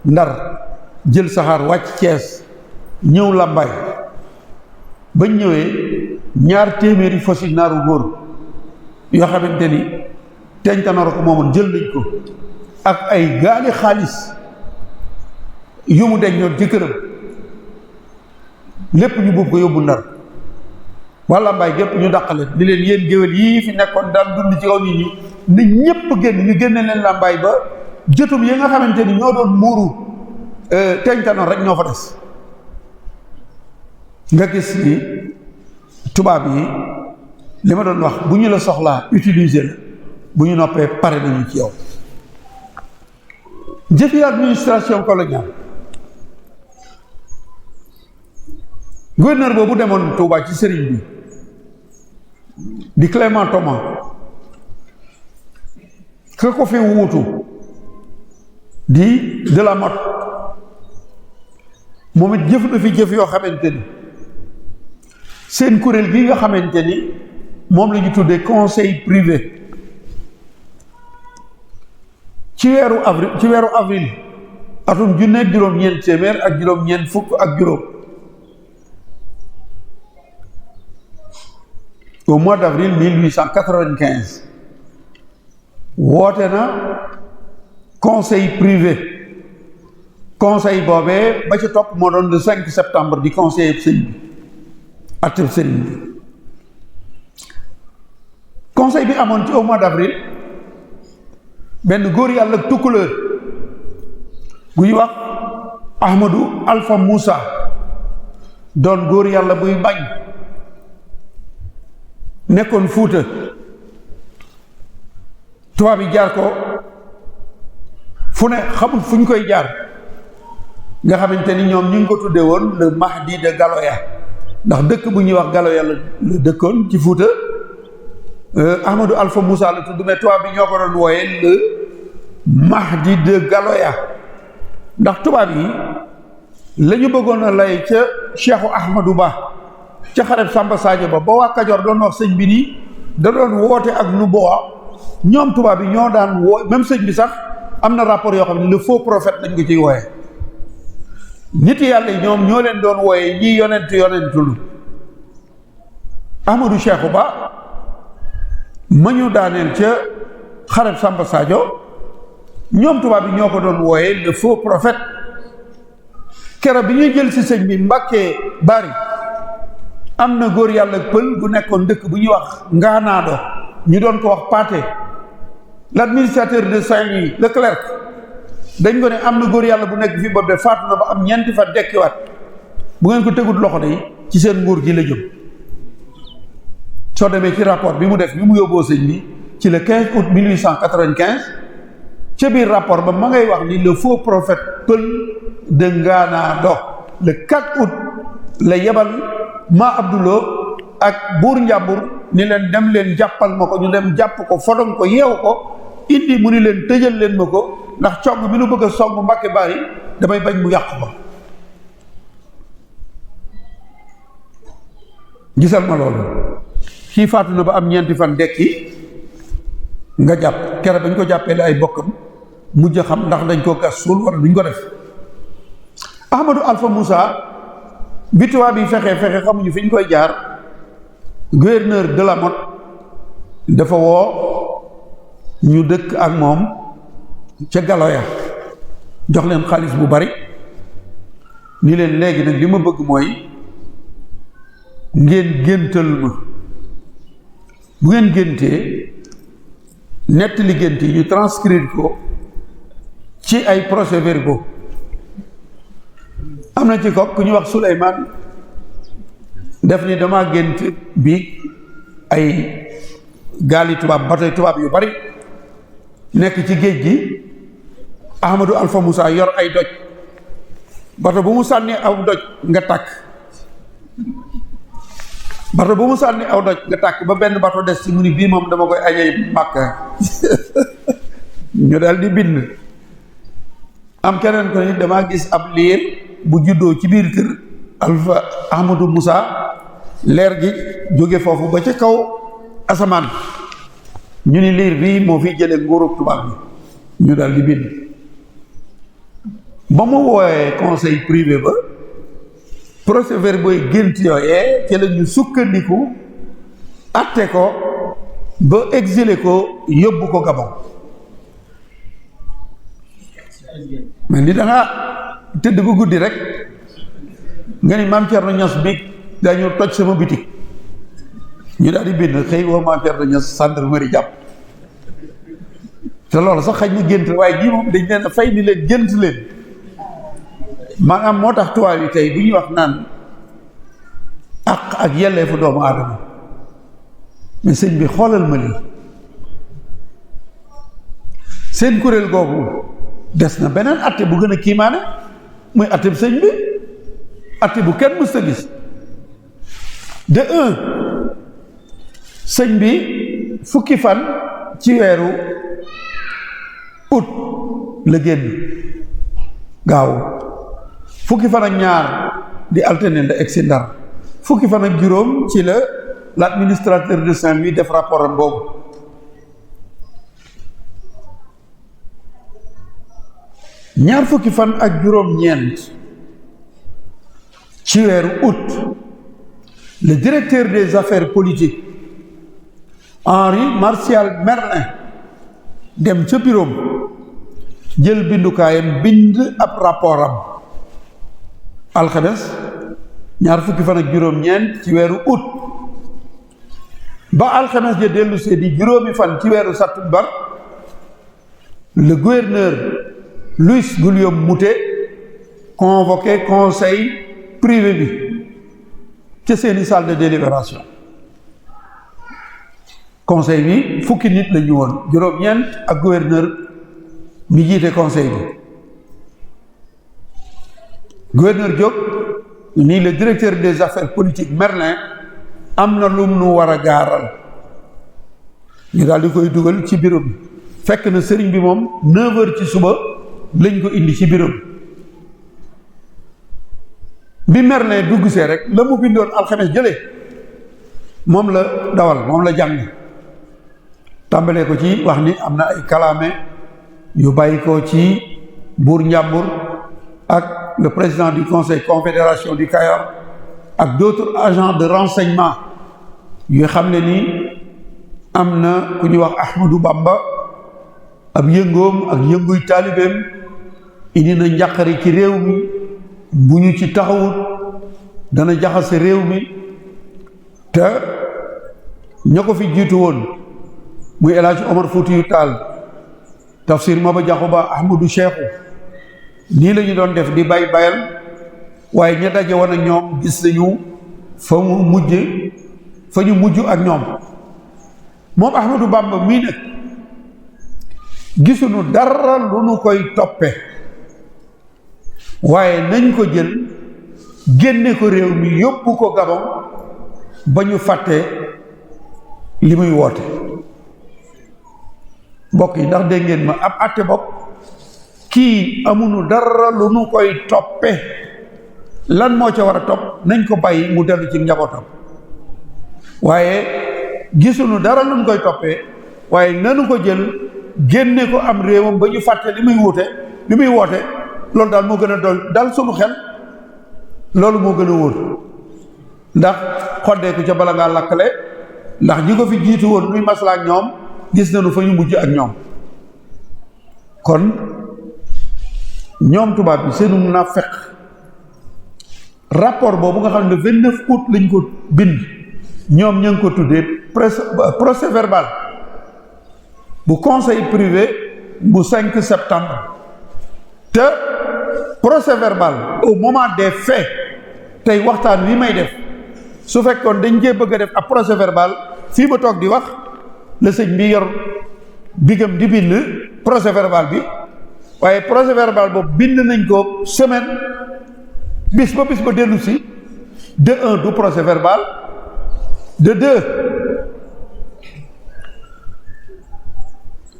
Ndar jël saxaar wàcc Cees ñëw Lambaay bañ ñëwee ñaar téeméeri fosi naaru góor yoo xamante ni teñ Tanoor ko moomoon jël nañ ko ak ay gaali xaalis yu mu dencoon ci këram lépp ñu buub ko yóbbu Ndar waa Lambaay gépp ñu dàqaleen ni leen yéen géwél yii fi nekkoon daan dund ci kaw nit ñi ne ñépp génn ñu génne leen Lambaay ba jëtum yi nga xamante ni ñoo doon muuru teñ Tanoor rek ñoo fa des nga gis ni tubaab yi li ma doon wax bu ñu la soxlaa utiliser la bu ñu noppee pare nañu ci yow jëfi administration coloniale gouverneur boobu demoon Touba ci sëriñ bi di Clément Thomas ka ko fi wuutu di de la Motte moom it jëf na fi jëf yoo xamante ni seen kuréel gi nga xamante ni moom la ñu tuddee conseil privé ci weeru avril atum junneeg juróom-ñeent téeméer ak juróom-ñeent fukk ak juróom au mois d'avril 1895 woote na conseil privé conseil boobee ba ca topp moo doon le 5 septembre di conseil sëñ bi atteb sëriñ bi conseil bi amoon ci au mois d'avril benn góor yàlla tukkuleur gu ñuy wax Ahmadou Alpha Moussa doon góor yàlla buy bañ nekkoon Fuuta tubaab yi jaar ko fu ne xamul fu ñu koy jaar nga xamante ni ñoom ñu ngi ko tuddee woon le Mahdi de Galoya ndax dëkk bu ñuy wax Galoya la dëkkoon ci Fuuta Ahmadou Alpha Moussa la tudd mais tubaab bi ñoo ko doon wooyee le Mahdi de Galoya ndax tubaab yi la ñu bëggoon a lay ca Cheikhu Ahmadou Ba ca xareb Samba Sadio ba waa Kajoor doon wax sëñ bi nii da doon woote ak nu boa ñoom tubaab yi ñoo daan woo même sëñ bi sax am na rapport yoo xam ne le faux prophète lañ ko ciy wooye nit yàlla yi ñoom ñoo leen doon wooye ñii yonentulu Ahmadou Cheikhou Ba ma ñu daaneel ca xareb Samba Sadio ñoom tubaab yi ñoo ko doon wooye le faux prophète kero bi ñuy jël si sëñ bi Mbàkke Bari am na góor yàlla pël bu nekkoon dëkk bu ñuy wax Ngaanaado ñu doon ko wax Pathé l'administrateur de Saint-Louis Leclerc dañ ko ne am na góor yàlla bu nekk fii boobu de faatu na ba am ñeenti fa dekkiwaat bu ngeen ko tegut loxo de ci seen nguur gi la jëm soo demee ci rapport bi mu def bi mu yóbboo sëñ bi ci le 15 août 1895 ca biir rapport ba ma ngay wax ni le faux prophète pël de Ngaanaado le 4 août la yebal ma Abdouloo ak buur njàmbur ni leen dem leen jàppal ma ko ñu dem jàpp ko fodon ko yeew ko indi mu ni leen tëjal leen ma ko ndax cong bi nu bëgg a song Mbàkke Bari damay bañ mu yàqu ko gisal ma loolu kii faatu na ba am ñeenti fan dekki nga jàpp kere bañ ko jàppee la ay bokkam mujj xam ndax dañ ko gas suul wala duñ ko def Ahmadou Alpha Moussa bi tubaab bi fexe xamuñu fi ñu koy jaar gouverneur de la Motte dafa woo ñu dëkk ak moom ca Galoya jox leen xaalis bu bari ni leen léegi nag li ma bëgg mooy ngeen géntal ma bu ngeen géntee nettali gént yi ñu transcrire ko ci ay procès-verbaux am na ci ko ku ñu wax Souleymane def ni dama gént bi ay gaali tubaab bateau tubaab yu bari nekk ci géej gi Ahmadou Alpha Moussa yor ay doj bateau bu mu sànni aw doj nga tàkk bateau bu mu sànni aw doj nga tàkk ba benn bateau des ci mu ni bii moom dama koy ajee Màkka ñu daal di bind am keneen ko ni damaa gis ab liir bu juddoo ci biir kër Alpha Ahmadou Moussa leer gi jóge foofu ba ca kaw asamaan ñu ni liir bi moo fi jële nguurug tubaab bi ñu daal di bind ba mu wooyee conseil privé ba procès-verbaux yi gént yooyee ci la ñu sukkandiku atte ko ba exilé ko yóbbu ko Gabon mais ni dangaa tëdd ba guddi rek nga ni Maam Cerno Ñas bi dañu toj sama bitik ñu daal di bind xëy woo Maam Cerno Ñas gendarmerie jàpp te loolu sax xëy na gént waaye jii moom dañ leen a fay ni leen gént leen maanaam moo tax tubaab yi tey bu ñuy wax naan ak yelleefu doomu aadama mais sëñ bi xoolal ma lii seen kuréel googu des na beneen atte bu gën a kiimaane muy atte bu sëñ bi atte bu kenn mës a gis de un sëñ bi fukki fan ci weeru août la génn gaaw fukki fan ak ñaar di alterné la egsi Ndar fukki fan ak juróom ci la l'administrateur de Saint-Louis def rapport am boobu ñaar fukki fan ak juróom-ñeent ci weeru août le directeur des affaires politiques Henri Martial Merlin dem ca bureau jël bindukaayam bind ab rapport am alxames ñaar fukki fan ak juróom-ñeent ci weeru août ba alxames ja dellu see di juróomi fan ci weeru sattumbar le gouverneur Louis Guillaume Moutet convoqué conseil privé bi ca seeni salle de délibération conseil bi fukki nit la ñu woon juróom-ñeent ak gouverneur mi jiite conseil bi gouverneur Diop nii le directeur des affaires politiques Merlin am na lum nu war a gaaral ñu daal di koy dugal ci bureau bi fekk na sëriñ bi moom 9h ci suba lañ ko indi ci bureau bi Merlin dugg see rek la mu bindoon alxames jële moom la dawal moom la jàng tàmbalee ko ci wax ni am na ay kalaame yu bàyyi ko ci buur Njàmbur ak le président du conseil confédération du Kayor ak d'autres agents de renseignement yu xam ne ni am na ku ñuy wax Ahmadou Bamba ab yëngoom ak yënguy taalibeem indi na njàqari ci réew mi bu ñu ci taxawut dana jaxase réew mi te ña ko fi jiitu woon muy El Hadj Omar Foutiyou Tall Tafsir Maba Diakhou Ba Ahmadou Cheikhou nii la ñu doon def di bay bayal waaye ña daje woon ak ñoom gis nañu fa ñu mujj ak ñoom moom Ahmadou Bamba mii nag gisuñu dara lu nu koy toppe waaye nañ ko jël génne ko réew mi yóbbu ko Gabon ba ñu fàtte li muy woote mbokk yi ndax dégg ngeen ma ab àtte bopp kii amuñu dara lu nu koy toppe lan moo ca war a topp nañ ko bàyyi mu dellu ci njabootam waaye gisuñu dara lu nu koy toppee waaye nanu ko jël génne ko am réewam ba ñu fàtte li muy woote loolu daal moo gën a dal sunu xel loolu moo gën a wóor ndax xoddeeku ca bala ngaa lakkale ndax ñi ko fi jiitu woon nuy maslaa ak ñoom gis nañu fa ñu mujj ak ñoom kon ñoom tubaab bi seenu naa fekk rapport boobu nga xam ne 29 août lañ ko bind ñoom ña ngi ko tuddee procès verbal bu conseil privé bu 5 septembre te procès verbal au moment des faits tey waxtaan wi may def su fekkoon dañ cee bëgg a def ab procès verbal fii ma toog di wax la sëñ bi yor bigam di bind procès verbal bi waaye procès verbal boobu bind nañ ko semaine bis ba dellu si de 1 du procès verbal de 2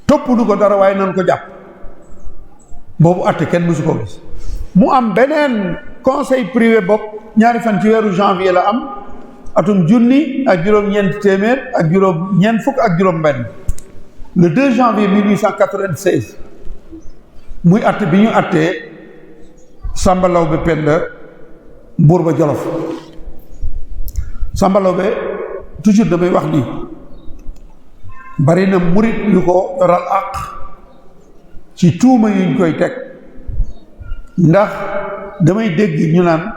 topp nu ko dara waaye nan ko jàpp boobu atte kenn mësu ko gis mu am beneen conseil privé bopp ñaari fan ci weeru janvier la am atum junni ak juróom-ñeent téeméer ak juróom-ñeent fukk ak juróom-benn le 2 janvier 1896 muy atte bi ñu attee Samba Laobé Penda buur ba Jolof Samba Laobé toujours damay wax ni bari na murit yu ko yoral àq ci tuuma yuñ koy teg ndax damay dégg ñu naan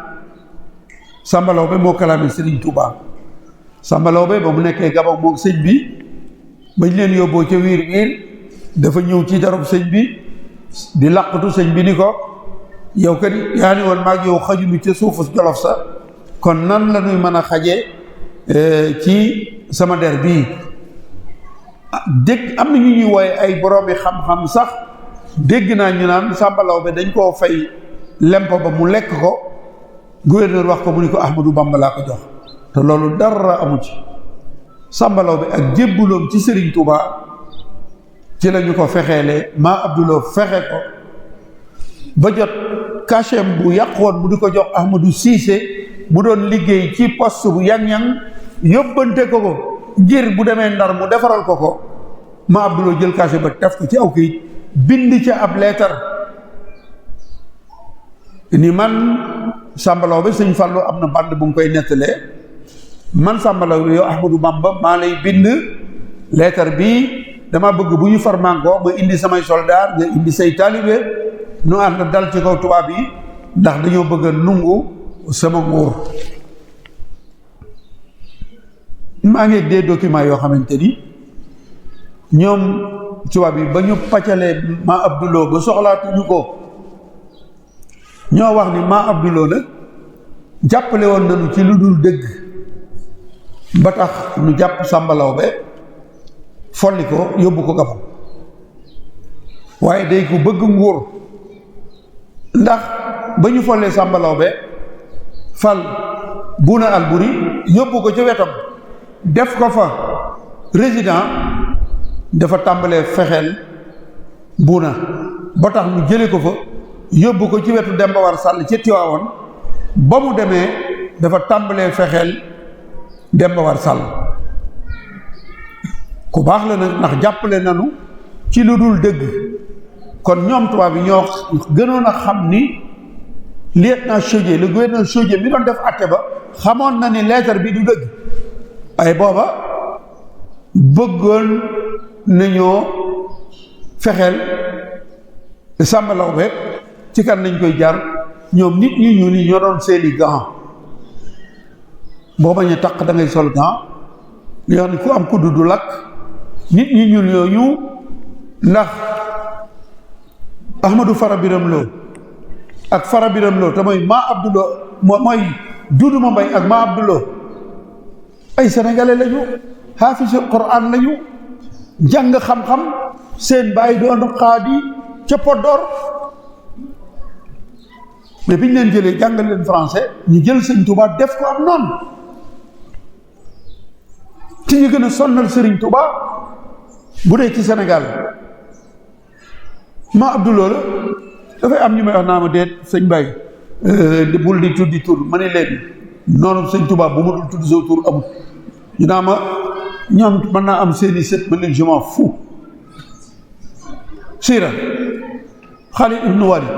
Samba Laobé moo kalaame Serigne Touba Samba Laobé ba mu nekkee Gabon moom sëñ bi bañ leen yóbboo ca wiir dafa ñëw ci darub sëñ bi di làqatu sëñ bi ni ko yow kat yaa ni woon maag yow xajunu ca suufu Jolof sa kon nan la ñuy mën a xaje ci sama der bii dégg am na ñu ñuy wooye ay boroomi xam-xam sax dégg naa ñu naan Samba Laobé dañ koo fay lempo ba mu lekk ko gouverneur wax ko mu ni ko Ahmadou Bamba laa ko jox te loolu dara amu ci Samba Laobé ak jébbuloom ci Serigne Touba ci la ñu ko fexeele maa Abdoulaye fexe ko ba jot cachet bu yàqoon mu di ko jox Ahmadou Cissé mu doon liggéey ci poste bu yang-yang yóbbante ko ngir bu demee Ndar mu defaral ko ma Abdouloo jël cachet ba def ko ci aw kayit bind ca ab leetar ni man Samba Laobé sëñ Fallou am na band bu nga koy nettalee man Samba Laobé yow Ahmadou Bamba maa lay bind leetar bi dama bëgg bu ñu farmanko ba indi samay soldat nga indi say taalibe nu ànd dal ci kaw tubaab yi ndax dañoo bëgg a nungu sama nguur. maa ngi des documents yoo xamante ni ñoom tubaab yi ba ñu paccalee ma Abdouloo ba soxlaatuñu ko ñoo wax ni ma Abdouloo nag jàppale woon nañu ci lu dul dëgg ba tax nu jàpp Samba Laobé folli ko yóbbu ko Gabon waaye day ko bëgg nguur ndax ba ñu follee Samba Laobé fal Bouna Albouri yóbbu ko ci wetam def ko fa résident dafa tàmbalee fexeel Bouna ba tax mu jële ko fa yóbbu ko ci wetu Demba War Sall ci Tiwaawoon ba mu demee dafa tàmbalee fexeel Demba War Sall ku baax la nag ndax jàppale nanu ci lu dul dëgg kon ñoom tubaab yi ñoo gënoon a xam ni lieutenant Chaudié le gouverneur Chaudié mi doon def àtte ba xamoon na ni lettre bi du dëgg ay booba bëggoon nañoo fexeel Samba Laobé ci kan nañ koy jaar ñoom nit ñi ñu ni ñoo doon seeni gant boo bañ a taq da ngay sol gant li wax ni ku am kudd du lakk nit ñi ñuul yooyu ndax Ahmadou Fara Biram Lo ak Fara Biram Lo te mooy ma Abdouloo mooy Duudu Ma Mbay ak ma Abdouloo ay sénégalais lañu xaafisul Qur'an lañu jàng xam-xam seen baay doon xaadi ca Podor mais bi ñu leen jëlee jàngal leen français ñu jël sëñ Touba def ko am noonu te ñu gën a sonnal Sëriñ Touba bu dee ci Sénégal ma Abdouloo la dafay am ñu may wax naa ma déet sëñ Baye bul di tuddi tur ma ne leen noonu sëñ Touba bu ma dul tudd sa tur amul ñu naa ma ñoom mën naa am seeni sët ma leen je m'en fous Sira Khalid ibn Walid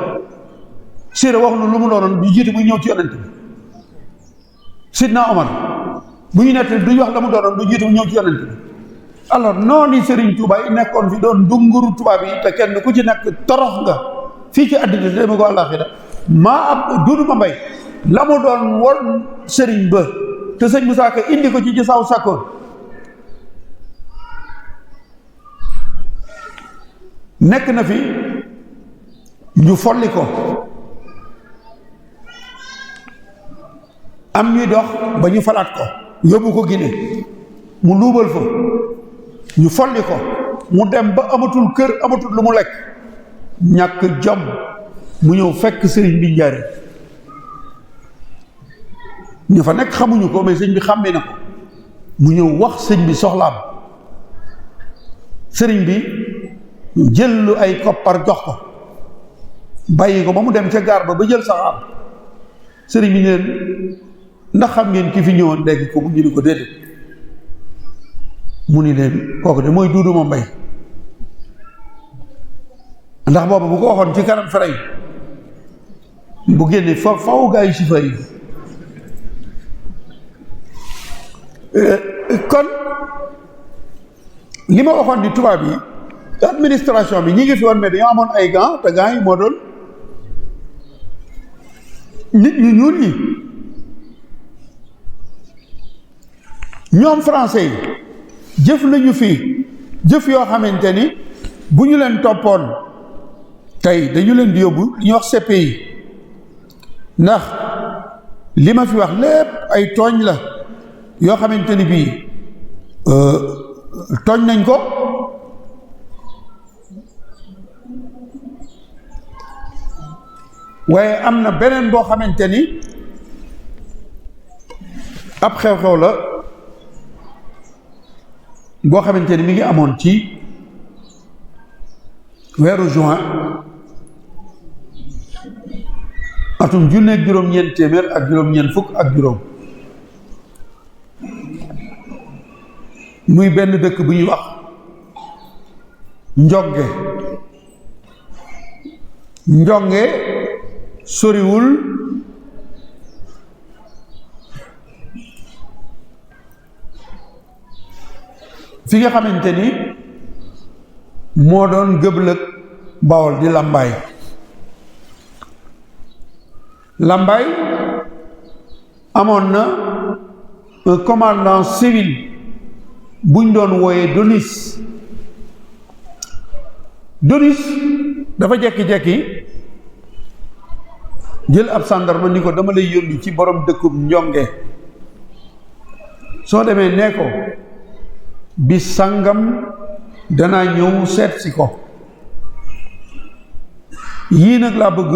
Sira wax nu lu mu doonoon bu jiitu muy ñëw ci yonent bi Sidna Omar bu ñu nettali duñu wax la mu doonoon bu jiitu muy ñëw ci yonent bi alors noonu Serigne Touba yi nekkoon fi doon dunguru tubaab yi te kenn ku ci nekk torox nga fii ci àddina dama ko àllaaxira maa ab Duudu Ma Mbay la mu doon woon Serigne ba te sëñ Moussa Ka indi ko ci Gisaaw Sakkoor nekk na fi ñu folli ko am ñuy dox ba ñu falaat ko yóbbu ko Guinée mu luubal fa ñu folli ko mu dem ba amatul kër amatul lu mu lekk ñàkk jom mu ñëw fekk sëriñ bi njaare ñu fa nekk xamuñu ko mais sëñ bi xàmmee na ko mu ñëw wax sëñ bi soxlaam sëriñ bi jël lu ay koppar jox ko bàyyi ko ba mu dem ca gaar ba jël saxaar sëriñ bi neen ndax xam ngeen ki fi ñëwoon léegi ko mu ñu ni ko déedéet mu ni leen kooku de mooy Duudu Ma Mbay ndax boobu bu ko waxoon ci kanam fere yi bu génne faw gaa yi si fa yi kon li ma waxoon di tubaab yi administration bi ñi ngi fi woon mais dañoo amoon ay gants te gants yi moo doon nit ñu ñuul ñi ñoom français yi jëf nañu fii jëf yoo xamante ni bu ñu leen toppoon tey dañu leen di yóbbu li ñuy wax CPI ndax li ma fi wax lépp ay tooñ la yoo xamante ni bii tooñ nañ ko waaye am na beneen boo xamante ni ab xew-xew la boo xamante ni mi ngi amoon ci weeru juin atum junneeg juróom-ñeent téeméer ak juróom-ñeent fukk ak juróom muy benn dëkk bu ñuy wax Njonge soriwul fi nga xamante ni moo doon gëblëg Bawol di Lambaye amoon na un commandant civil buñ doon wooyee Donis dafa jekki-jekki jël ab sàndarma ni ko dama lay yónni ci borom dëkkub Njonge soo demee nee ko bi sàngam danaa ñëw seet si ko yii nag laa bëgg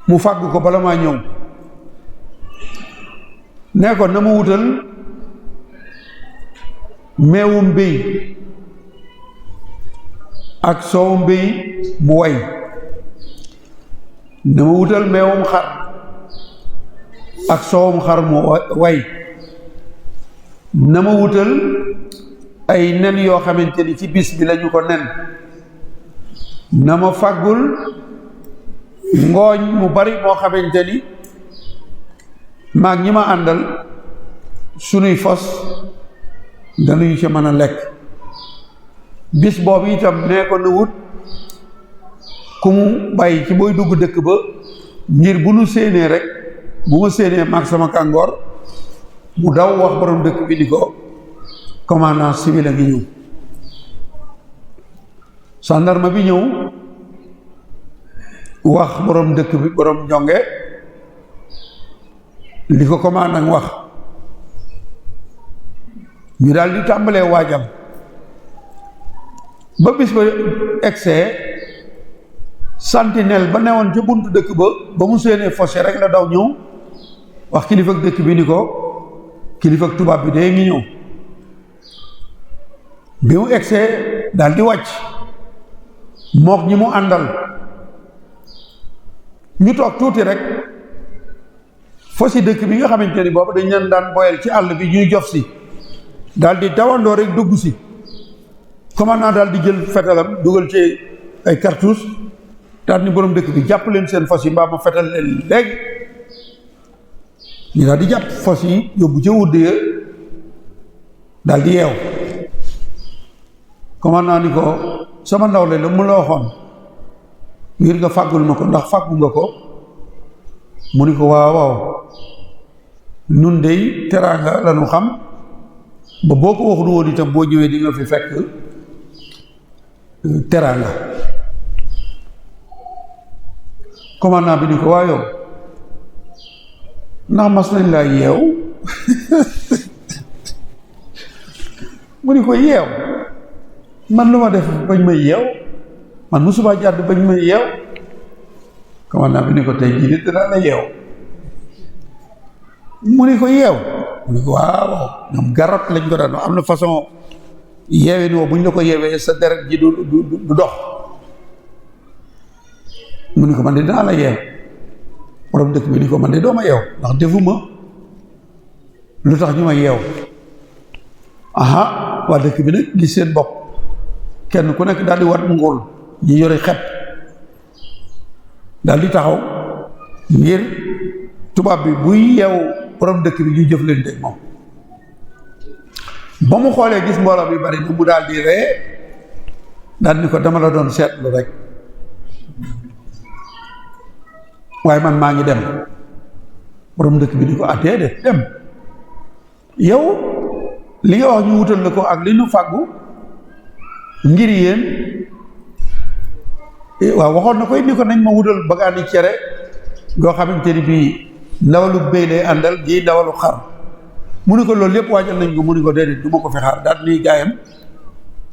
mu fàgg ko bala maa ñëw nee ko na ma wutal meewum béy ak soowum béy mu way na ma wutal meewum xar ak soowum xar mu way na ma wutal ay nen yoo xamante ni ci bis bi lañu ko nen na ma fàggul ngooñ mu bari moo xamante ni maag ñi ma àndal sunuy fos dañuy ci mën a lekk bis boobu itam nee ko na wut ku mu bàyyi ci booy dugg dëkk ba ngir bu nu séenee rek bu ma séenee maag sama kàngoor mu daw wax borom dëkk bi ni ko commandant civil a ngi ñëw gendarme bi ñëw wax borom dëkk bi borom Njonge li ko commandant wax ñu daal di tàmbalee waajam ba bis ba egsee sentinelle ba newoon ca buntu dëkk ba mu séenee fossé rek la daw ñëw wax kilifa dëkk bi ni ko kilifa tubaab bi dee ngi ñëw bi mu egsee daal di wàcc mook ñi mu àndal ñu toog tuuti rek fosi dëkk bi nga xamante ni boobu dañ leen daan boyal ci àll bi ñuy jof si daal di dawandoo rek dugg si commandant daal di jël fetalam dugal ci ay cartouche daal ni borom dëkk bi jàpp leen seen fos yi mbaa ma fetal leen léegi ñu daal di jàpp fos yi yóbbu ca wudd ya daal di yeew commandant ni ko sama ndaw la mu la waxoon ngir nga fàggul ma ko ndax fàggu nga ko mu ni ko waaw nun dey teraanga la nu xam ba boo ko waxul woon itam boo ñëwee di nga fi fekk teraanga commandant bi ni ko waaw yow ndax mas nañ laa yeew mu ni ko yeew man lu ma def bañ may yeew man musuma jàdd bañ may yeew commandant bi ni ko tey jii dinaa la yeew mu ni ko yeew mu ni ko waaw ñoom garab lañ ko daan am na façon yeewee ni woo bu ñu la ko yeewee sa deret ji du dox mu ni ko man de dinaa la yeew borom dëkk bi ni ko man de doo ma yeew ndax defuma lu tax ñu ma yeew aha waa dëkk bi nag gis seen bopp kenn ku nekk daal di wat ngóol ñi yore xet daal di taxaw ngir tubaab bi buy yeew borom dëkk bi ñuy jëflante ak moom ba mu xoolee gis mbooloo bi bari na mu daal di ree daal ni ko dama la doon seetlu rek waaye man maa ngi dem borom dëkk bi ni ko déedéet dem yow li nga wax ñu wutal la ko ak li nu fàggu ngir yéen waaw waxoon na koy ni ko nañ ma wutal bagaani cere goo xamante ni bii ndawalu béy lay àndal gi ndawalu xar mu ni ko loolu yépp waajal nañ ko mu ni ko déedéet du ma ko fi xaar daal nuy gaayam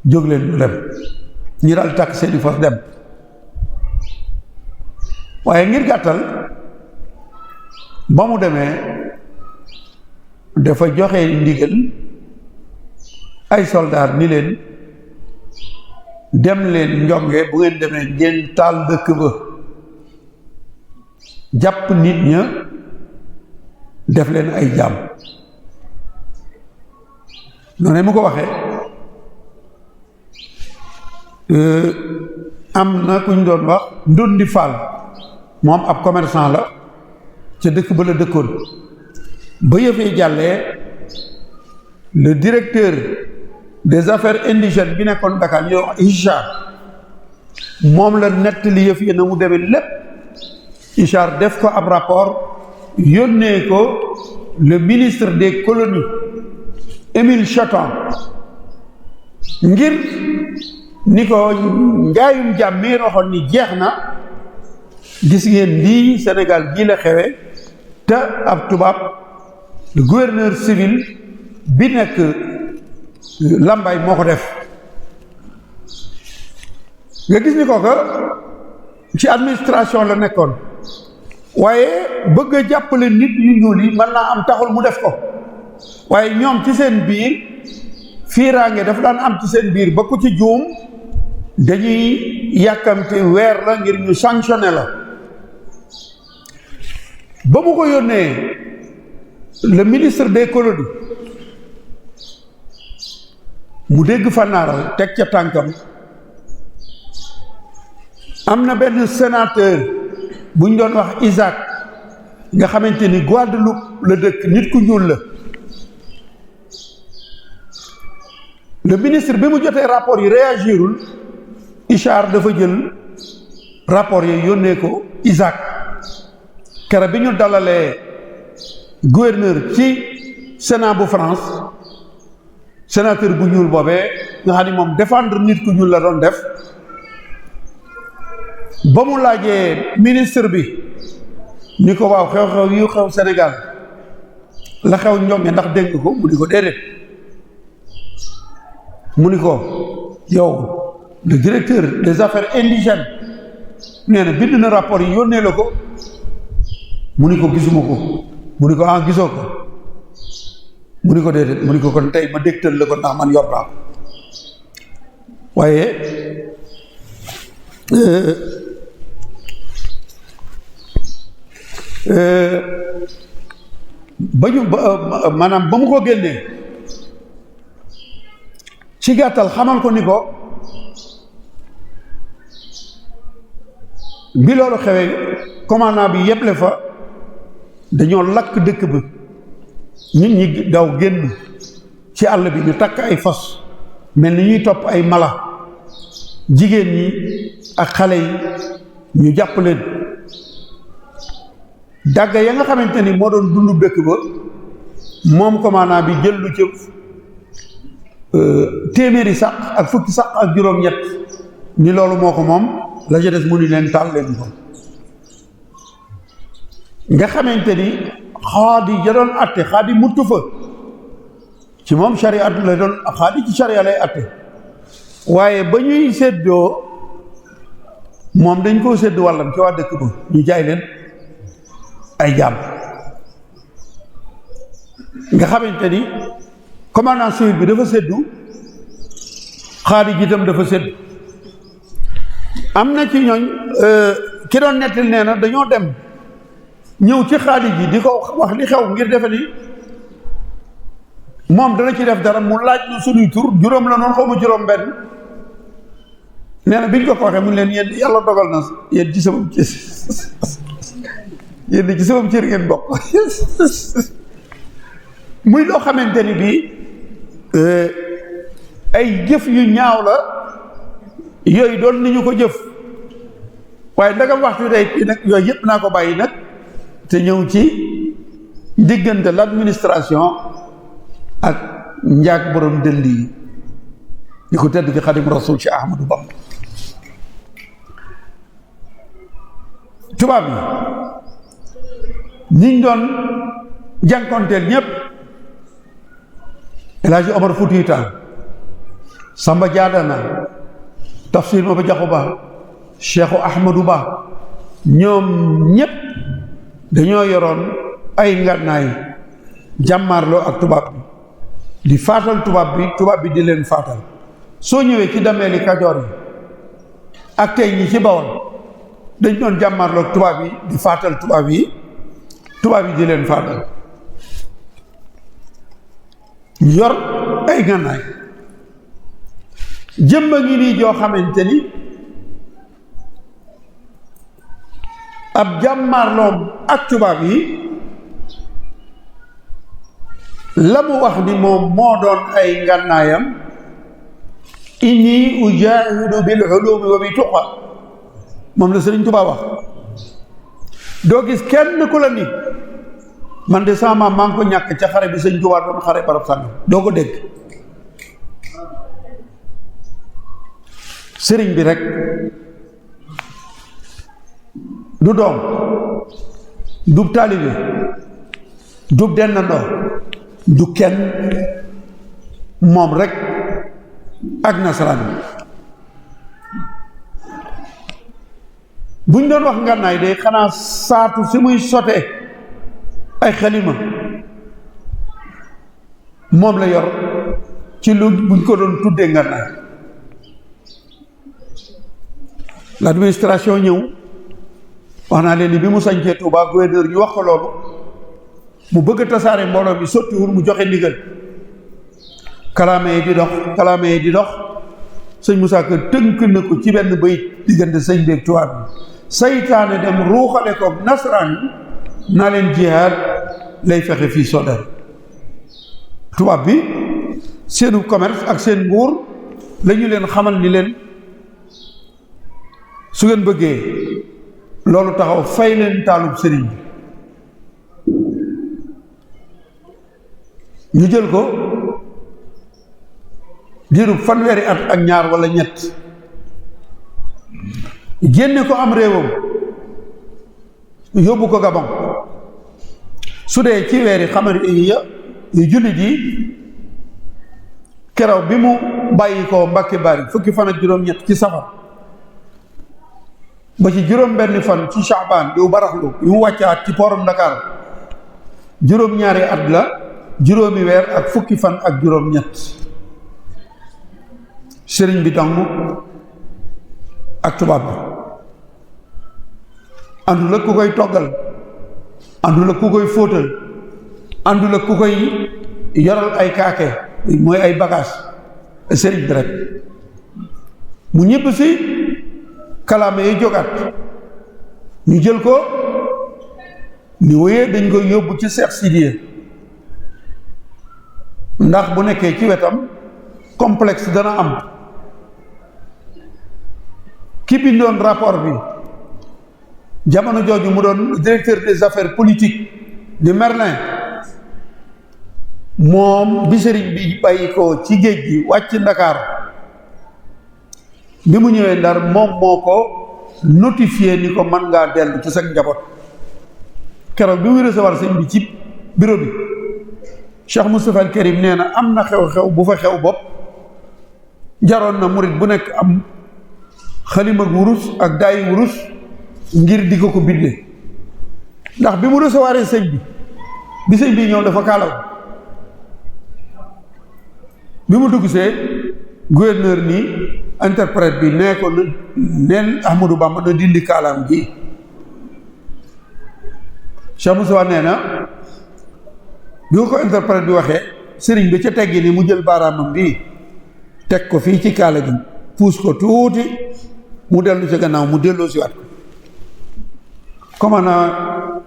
jóg leen ñu dem ñi daal takk seeni fas dem waaye ngir gàttal ba mu demee dafa joxe ndigal ay soldaar ni leen dem leen Njonge bu ngeen demee ngeen taal dëkk ba jàpp nit ña def leen ay jaam noonu mu ko waxee am na ku ñu doon wax Ndondi Fall moom ab commerçant la ca dëkk ba la dëkkoon ba yëfee jàllee le directeur des affaires indigènes bi nekkoon Dakar ñu wax Ichar moom la nettali yëf yi na mu demee lépp Ichar def ko ab rapport yónnee ko le ministre des colonies Émile Chaton ngir ni ko njaayum jàmm mi waxoon ni jeex na gis ngeen lii Sénégal gii la xewe te ab tubaab le gouverneur civil bi nekk Lambaye moo ko def nga gis ni kooka ci administration la nekkoon waaye bëgg a jàppale nit yu ñuul yi mën naa am taxul mu def ko waaye ñoom ci seen biir fiiraange dafa daan am ci seen biir ba ku ci juum dañuy yàkkamte weer la ngir ñu sanctionné la ba mu ko yónnee le ministre des colonies mu dégg fànnaaral teg ca tànkam am na benn sénateur bu ñu doon wax Isaac nga xamante ni Guadeloupe la dëkk nit ku ñuul la le ministre bi mu jotee rapport yi réagirul Ichar dafa jël rapport yi yónnee ko Isaac kere bi ñu dalalee gouverneur ci Sénat bu France sénateur bu ñuul boobee nga xam ni moom défendre nit ku ñuul la doon def ba mu laajee ministre bi ni ko waaw xew-xew yu xew Sénégal la xew ñoom ndax dégg ko mu ni ko déedéet mu ni ko yow le directeur des affaires indigènes nee na bind na rapport yi yónnee la ko mu ni ko gisuma ko mu ni ko gisoo ko mu ni ko déedéet mu ni ko kon tey ma dégtal la ko ndax man yor naa ko waaye maanaam ba mu ko génnee ci gàttal xamal ko ni ko bi loolu xewee commandant bi yeble fa dañoo lakk dëkk ba nit ñi daw génn ci àll bi ñu takk ay fas mel ni ñuy topp ay mala jigéen ñi ak xale yi ñu jàpp leen dàgga ya nga xamante ni moo doon dundu dëkk ba moom commandant bi jël lu ci téeméeri sax ak fukki sax ak juróom-ñett ni loolu moo ko moom la ca des mu ni leen taal leen ko nga xamante ni xaadi ja doon atte xaadi muttu fa ci moom charia la doon xaadi ci charia lay atte waaye ba ñuy séddoo moom dañ koo sédd wàllam ci waa dëkk ba ñu jaay leen ay jaam nga xamante ni commandant civil bi dafa séddu xaadi ji itam dafa séddu am na ci ñooñ ki doon nettali nee na dañoo dem ñëw ci xaadi ji di ko wax li xew ngir defe ni moom dana ci def dara mu laaj ñu suñuy tur juróom la noonu xaw ma juróom benn nee na biñ ko waxee mu leen yéen yàlla dogal na yéen ci sama yéen ci sama cër ngeen bokk muy loo xamante ni bii ay jëf yu ñaaw la yooyu doon ni ñu ko jëf waaye ndagam waxtu day kii nag yooyu yëpp naa ko bàyyi nag te ñëw ci diggante l'administration ak njaag borom dënd yi ñu ko tedd ki Xadim Rasul ci Ahmadou Bamba tubaab yi ñiñ doon jànkonteel ñépp El Hadji Omar Foutiyou Tall Samba Diadana Tafsir Maba Jaxu Ba Cheikhu Ahmadou Ba ñoom ñépp dañoo yoroon ay ngànnaay jàmmaarloo ak tubaab bi di faatal tubaab bi di leen faatal soo ñëwee ci dameeli Kajoor yi ak tey ñi ci Bawol dañ doon jàmmarloog tubaab yi di faatal tubaab yi di leen faatal yor ay gànnaay jëmba ngi nii joo xamante ni ab jàmmarloom ak tubaab yi la mu wax ni moom moo doon ay ngànnaayam inni ujaahidu bil ulumi wa bi tuqa moom la Sëriñ Tuubaa wax doo gis kenn ku la ni man de sama maam maa ngi ko ñàkk ca xare bi Sëriñ Tuubaa doon xare barab sànn doo ko dégg sëriñ bi rek du doom du taalibe du dendandoo du kenn moom rek ak nasaraan bi buñ doon wax ngànnaay de xanaa saatu si muy sote ay xalima moom la yor ci lu buñ ko doon tuddee ngànnaay l'administration ñëw wax naa leen ni bi mu sañcee Touba gouverneur ñu wax ko loolu mu bëgg a tasaare mbooloo mi sottiwul mu joxe ndigal kalaame yi di dox sëñ Moussa Ka tënk na ko ci benn bayit diggante sëñ beeg tubaab bi saytaane dem ruuxale ko nasaraan yi naa leen jihaad lay fexe fii Sodar tubaab bi seenu commerce ak seen nguur la ñu leen xamal ni leen su ngeen bëggee loolu taxaw fay leen taalub sëriñ bi ñu jël ko diirub fanweeri at ak ñaar wala ñett génne ko am réewam yóbbu ko Gabon su dee ci weeri xamar yu jullit yi keroog bi mu bàyyi ko Mbàkke Bari fukki fan ak juróom-ñett ci safar ba ci juróom-benn fan ci Shaabaan yu baraxlu yu mu wàccaat ci poorum Dakar juróom-ñaari at la juróomi weer ak fukki fan ak juróom-ñett sëriñ bi dong ak tubaab bi àndul ak ku koy toggal àndul ak ku koy fóotal àndul ak ku koy yoral ay kaake mooy ay bagage sëriñ bi rek mu ñëpp si kalaame yi jógaat ñu jël ko ni wéyee dañ koy yóbbu ci Cheikh Sidiya ndax bu nekkee ci wetam complexe dana am ki bindoon rapport bi jamono jooju mu doon directeur des affaires politiques di Merlin moom bi sëriñ bi bàyyi ko ci géej gi wàcc Ndakaar bi mu ñëwee Ndar moom moo ko notifié ni ko mën ngaa dellu ci sa njaboot keroog bi muy recevoir sëñ bi ci bureau bi Cheikh Moustapha al Karim nee na am na xew-xew bu fa xew bopp jaroon na murit bu nekk am xalima ak wurus ak daayi wurus ngir di ko bindee ndax bi mu recevoir sëñ bi sëñ bi ñëw dafa kaalaw bi mu dugg see gouverneur nii interprète bi nee ko neel Ahmadou Bamba na dindi kaalaam gi Cheikh Moussa nee na bi ko interprète bi waxee sëriñ bi ca teggi ni mu jël baaraamam bi teg ko fii ci kaala gi puus ko tuuti mu dellu ci gannaaw mu delloo si waat ko commandant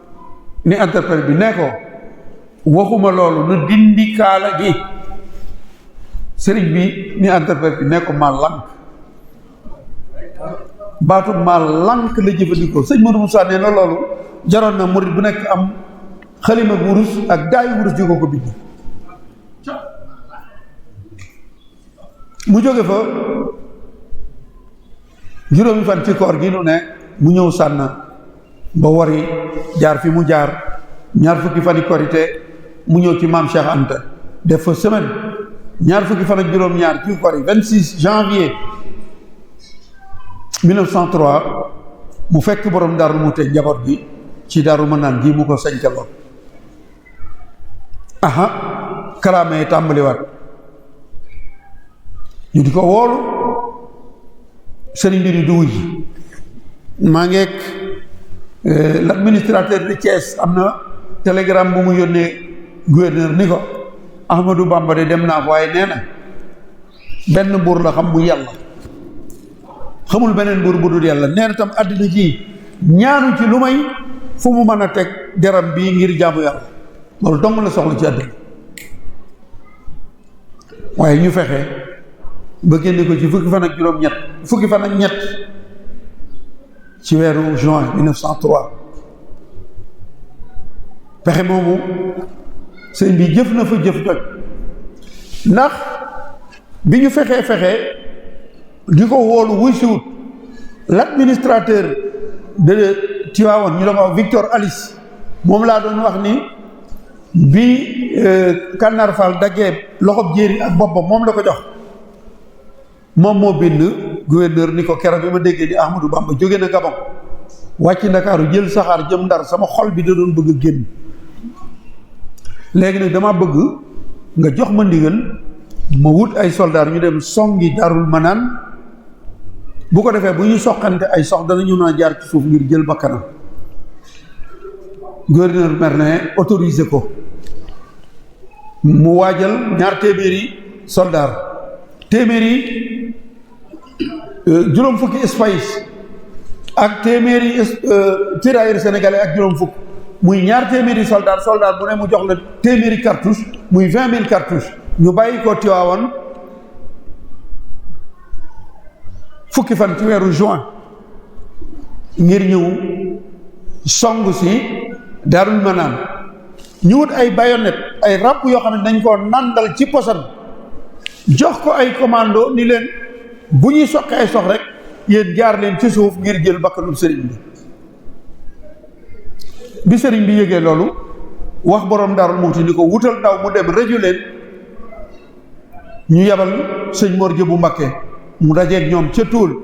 ni interprète bi nee ko waxuma loolu na dindi kaala gi sëriñ bi ni interprète bi nee ko maa lànk baatu maa lànk la jëfandikoo sëñ Modou Moussa nee na loolu jaroon na murit bu nekk am xalima bu wurus ak daayu wurus ji ko bind mu jóge fa juróomi fan ci koor gi nu ne mu ñëw sànn ba wari jaar fi mu jaar ñaar fukki fani korité mu ñëw ci maam Cheikh Anta def fa semaine ñaar fukki fan ak juróom-ñaar ci kori 26 janvier 1903 mu fekk borom Daaru mu te njaboot gi ci Daaru Manaan gi mu ko sañcaloon kalaame tàmbaliwaat ñu di ko woolu sëriñ bi di wuy ji maa ngeeg l'administrateur de Thiès am na télégramme bu mu yónnee gouverneur ni ko Ahmadou Bamba de dem naa waaye nee na benn buur la xam bu yàlla xamul beneen buur bu dul yàlla nee na tam àddina ji ñaanu ci lu may fu mu mën a teg deram bii ngir jaamu yàlla loolu dong la soxla ci àddina waaye ñu fexe ba génne ko ci fukki fan ak juróom-ñett fukki fan ak ñett ci weeru juin 1903 pexe moomu sëñ bi jëf na fa jëf joj ndax bi ñu fexe di ko wóolu wuy siwut l'administrateur de Tivaouane ñu la ko wax Victor Alice moom laa doon wax ni bi Kànnaar Fall daggee loxob jéeri ak boppam moom la ko jox moom moo bind gouverneur ni ko keroog bi ma déggee ni Ahmadou Bamba jóge na Gabon wàcc Ndakaaru jël saxaar jëm Ndar sama xol bi da doon bëgg a génn léegi nag dama bëgg nga jox ma ndigal ma wut ay soldaar ñu dem songi Daarul Manaan bu ko defee bu ñu soqante ay sox danañu mën a jaar ci suuf ngir jël bakkanam gouverneur mer ne autorisé ko mu waajal ñaar téeméeri soldaar téeméeri juróom fukki espace ak téeméeri tirailleurs sénégalais ak juróom fukk muy ñaar téeméeri soldat bu ne mu jox la téeméeri cartouche muy 20 000 cartouches ñu bàyyi ko Tivaouane fukki fan ci weeru juin ngir ñëw song si Daarul Manaan ñu wut ay baïonnette ay ràpp yoo xam ne dañ koo nandal ci posan jox ko ay commando ni leen bu ñuy soqi ay sox rek yéen jaar leen ci suuf ngir jël bakkanul sëriñ bi sëriñ bi yëgee loolu wax borom Daarul Muxti ni ko wutal ndaw mu dem rëju leen ñu yebal sëñ Mor Jëbu Mbakke mu dajeeg ñoom ca Tuul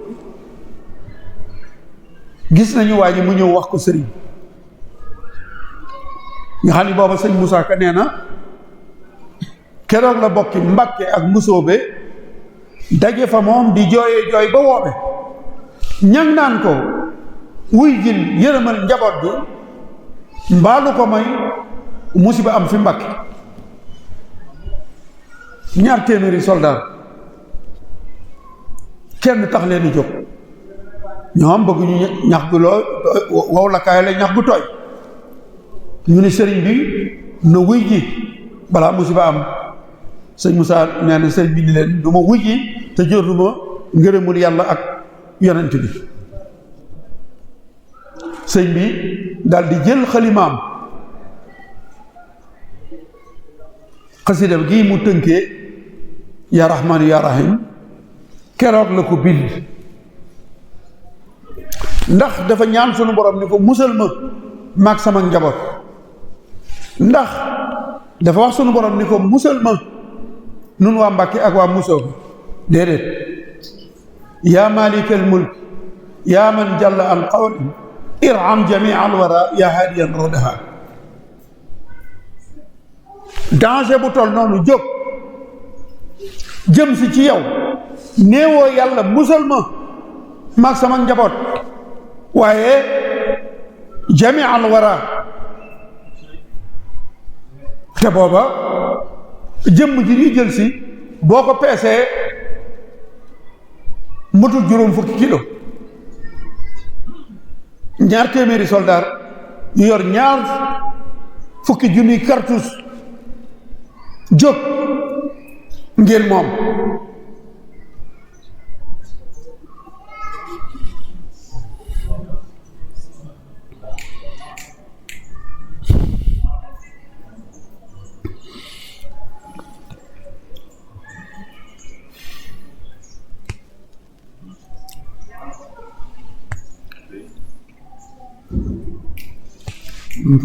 gis nañu waa ji mu ñëw wax ko sëriñ nga xam ni booba sëñ Moussa Ka nee na keroog la bokki Mbakke ak Mbusoobe daje fa moom di jooye jooy ba woobe ñang naan ko wuy jil yërëmal njaboot bi mbaalu ko may musiba am fi Mbakke ñaar téeméeri soldat kenn tax leen di jóg ñoom bëgguñu ñax gu loo wow la kaay la ñax gu tooy ñu ne sëriñ bi na wuy ji balaa musiba am sëñ Moussa nee na sëriñ bi ni leen du ma wuy ji te jotuma ngërëmul yàlla ak yonent bi sëñ bi daal di jël xalimaam xasidam gii mu tënkee yaa rahmaanu yaa rahim keroog la ko bind ndax dafa ñaan sunu borom ni ko musal ma maag sama njaboot ndax dafa wax sunu borom ni ko musal ma nun waa Mbàkke ak waa Musoobe déedéet yaa malikal mulk yaa man jalla an qawli irham jamia al wara yaa haadiyan rodaha danger bu tol noonu jóg jëm si ci yow néewoo yàlla musal ma maag sama njaboot waaye jamia al wara te booba jëmm ji ñuy jël si boo ko peesee mutul juróom fukki kilo ñaar téeméeri soldat yu yor ñaar fukki junniy cartouche jóg ngir moom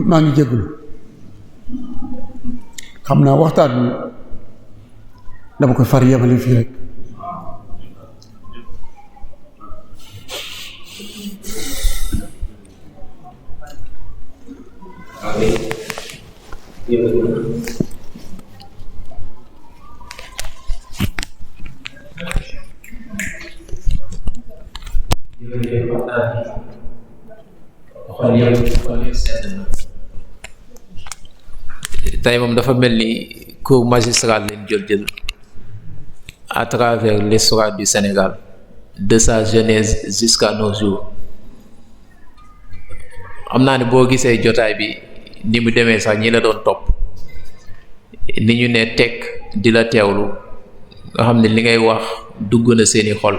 maa ngi jégalu xam naa waxtaan bi dama koy far yemale fii rek jërëjëf xol yëpp sedd na. tey moom dafa mel ni cours magistral leen jël à travers l'histoire du Sénégal de sa genèse jusqu'à nos jours. am naa ne boo gisee jotaay bi ni mu demee sax ñi la doon topp ni ñu ne tekk di la teewlu nga xam ne li ngay wax dugg na seeni xol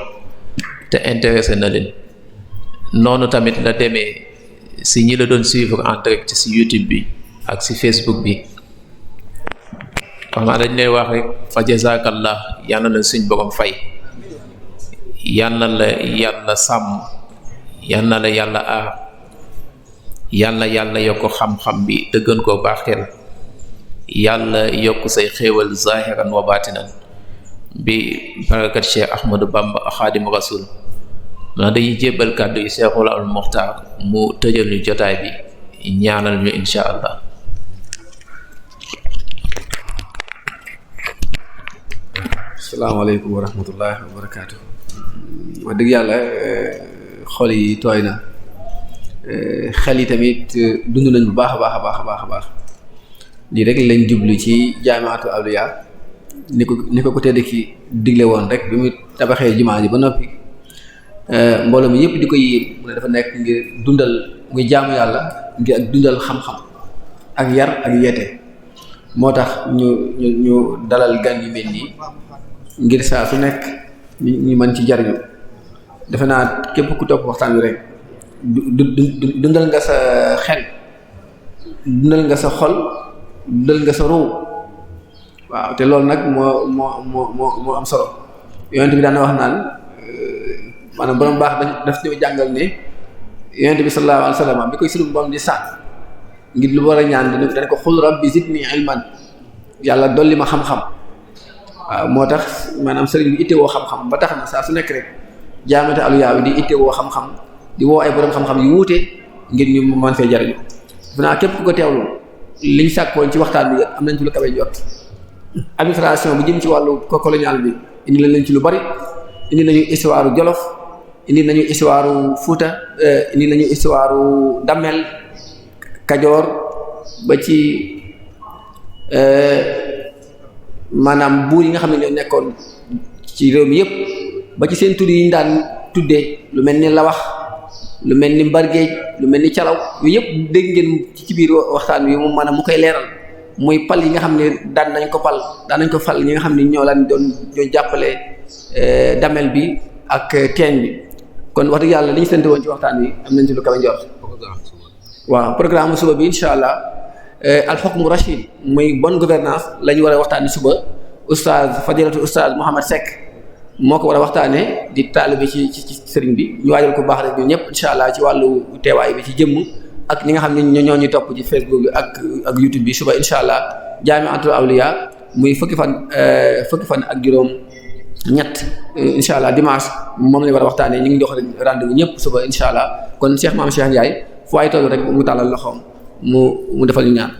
te intéressé na leen. noonu tamit la demee si ñi la doon suivre en direct si YouTube bi ak si Facebook bi. xam naa dañ lay wax rek fa jazakallah yal na la suñ borom fay, yal na la yàlla sàmm, yal na la yàlla aar, yàlla yokk xam-xam bi te gën koo baaxeel, yàlla yokk say xéewal zahiran wa batinan bi barakat Cheikh Ahmadou Bamba Xaadim Rasul. ndax dañuy jébbal kàddu yi Cheikhul al Muxtaar mu tëjal ñu jotaay bi, ñaanal ñu insha allah. asalaamaaleykum wa rahmatullahi wa barakaatu. wax dëgg yàlla xol yi tooy na, xel yi tamit dund nañ bu baax a baax a baax a baax a baax. lii rek lañ jublu ci jaamiatu awliya ni ko tedd ki digle woon rek bi mu tabaxee jumaa ji ba noppi. mbooloo mi yëpp di ko yéem mu ne dafa nekk ngir dundal muy jaamu yàlla ngir ak dundal xam-xam ak yar ak yeete. moo tax ñu dalal gan yu mel nii ngir saa su nekk ñu mën ci jariñu. defe naa képp ku topp waxtaan wi rek dundal nga sa xel, dundal nga sa xol, dundal nga sa ruu. waaw te loolu nag moo am solo. yonent bi daan na wax naan maanaam borom baax daf ñoo jàngal ne yonent bi sallallahu alayhi wa sallam bi koy sunu borom di sàkk ngir lu war a ñaan dana ko xul rabbi zidni ilman, yàlla dolli ma xam-xam. waaw moo tax maanaam sëriñ bi ittewoo xam-xam ba tax na saa su nekk rek jaamate aluyaa bi di ittewoo xam-xam, di woo ay borom xam-xam yu wuute ngir ñu mën fee jariñu. defe naa képp ku ko teewlu liñ sàkkoon ci waxtaan bi am nañ ci lu kawe jot. administration bi jëm ci wàllu colonial bi indi leen ci lu bari, indi nañu histoire Jolof, indi nañu histoire Fuuta, indi nañu histoire Damel, Kajoor ba ci maanaam buur yi nga xam ne ñoo nekkoon ci réew mi yëpp ba ci seen tur yi ñu daan tuddee lu mel ni Lawax, lu mel ni Mbargeej, lu mel ni Calaw. yooyu yëpp dégg ngeen ci biir waxtaan wi moom maanaam mu koy leeral muy pal yi nga xam ne daan nañ ko fal ñi nga xam ne ñoo laan doon jàppale Damel bi ak Teeñ bi. kon wax dëgg yàlla li ñu sant woon ci waxtaan wi am nañ ci lu kawe njort. waaw programme suba bi incha allah al hukmu rashid muy bonne gouvernance la ñu war a waxtaanee suba. oustaz fadilatu oustaz Mouhamed Seck moo ko war a waxtaanee di taalibe ci sëriñ bi. ñu waajal ko baax rek ñun ñëpp incha allah ci wàllu teewaay bi ci jëmm ak ñi nga xam ne ñoo ñu topp ci Facebook bi ak YouTube bi suba incha allah jaamiatul awliya muy fukki fan ak juróom ñett incha allah dimanche moom lañ war a waxtaanee ñu ngi jox rendez-vous ñëpp suba incha allah. kon Cheikh Maam Cheikh Ndiaye fu waay toll rek mu tàllal loxoom mu defal ñu ñaan.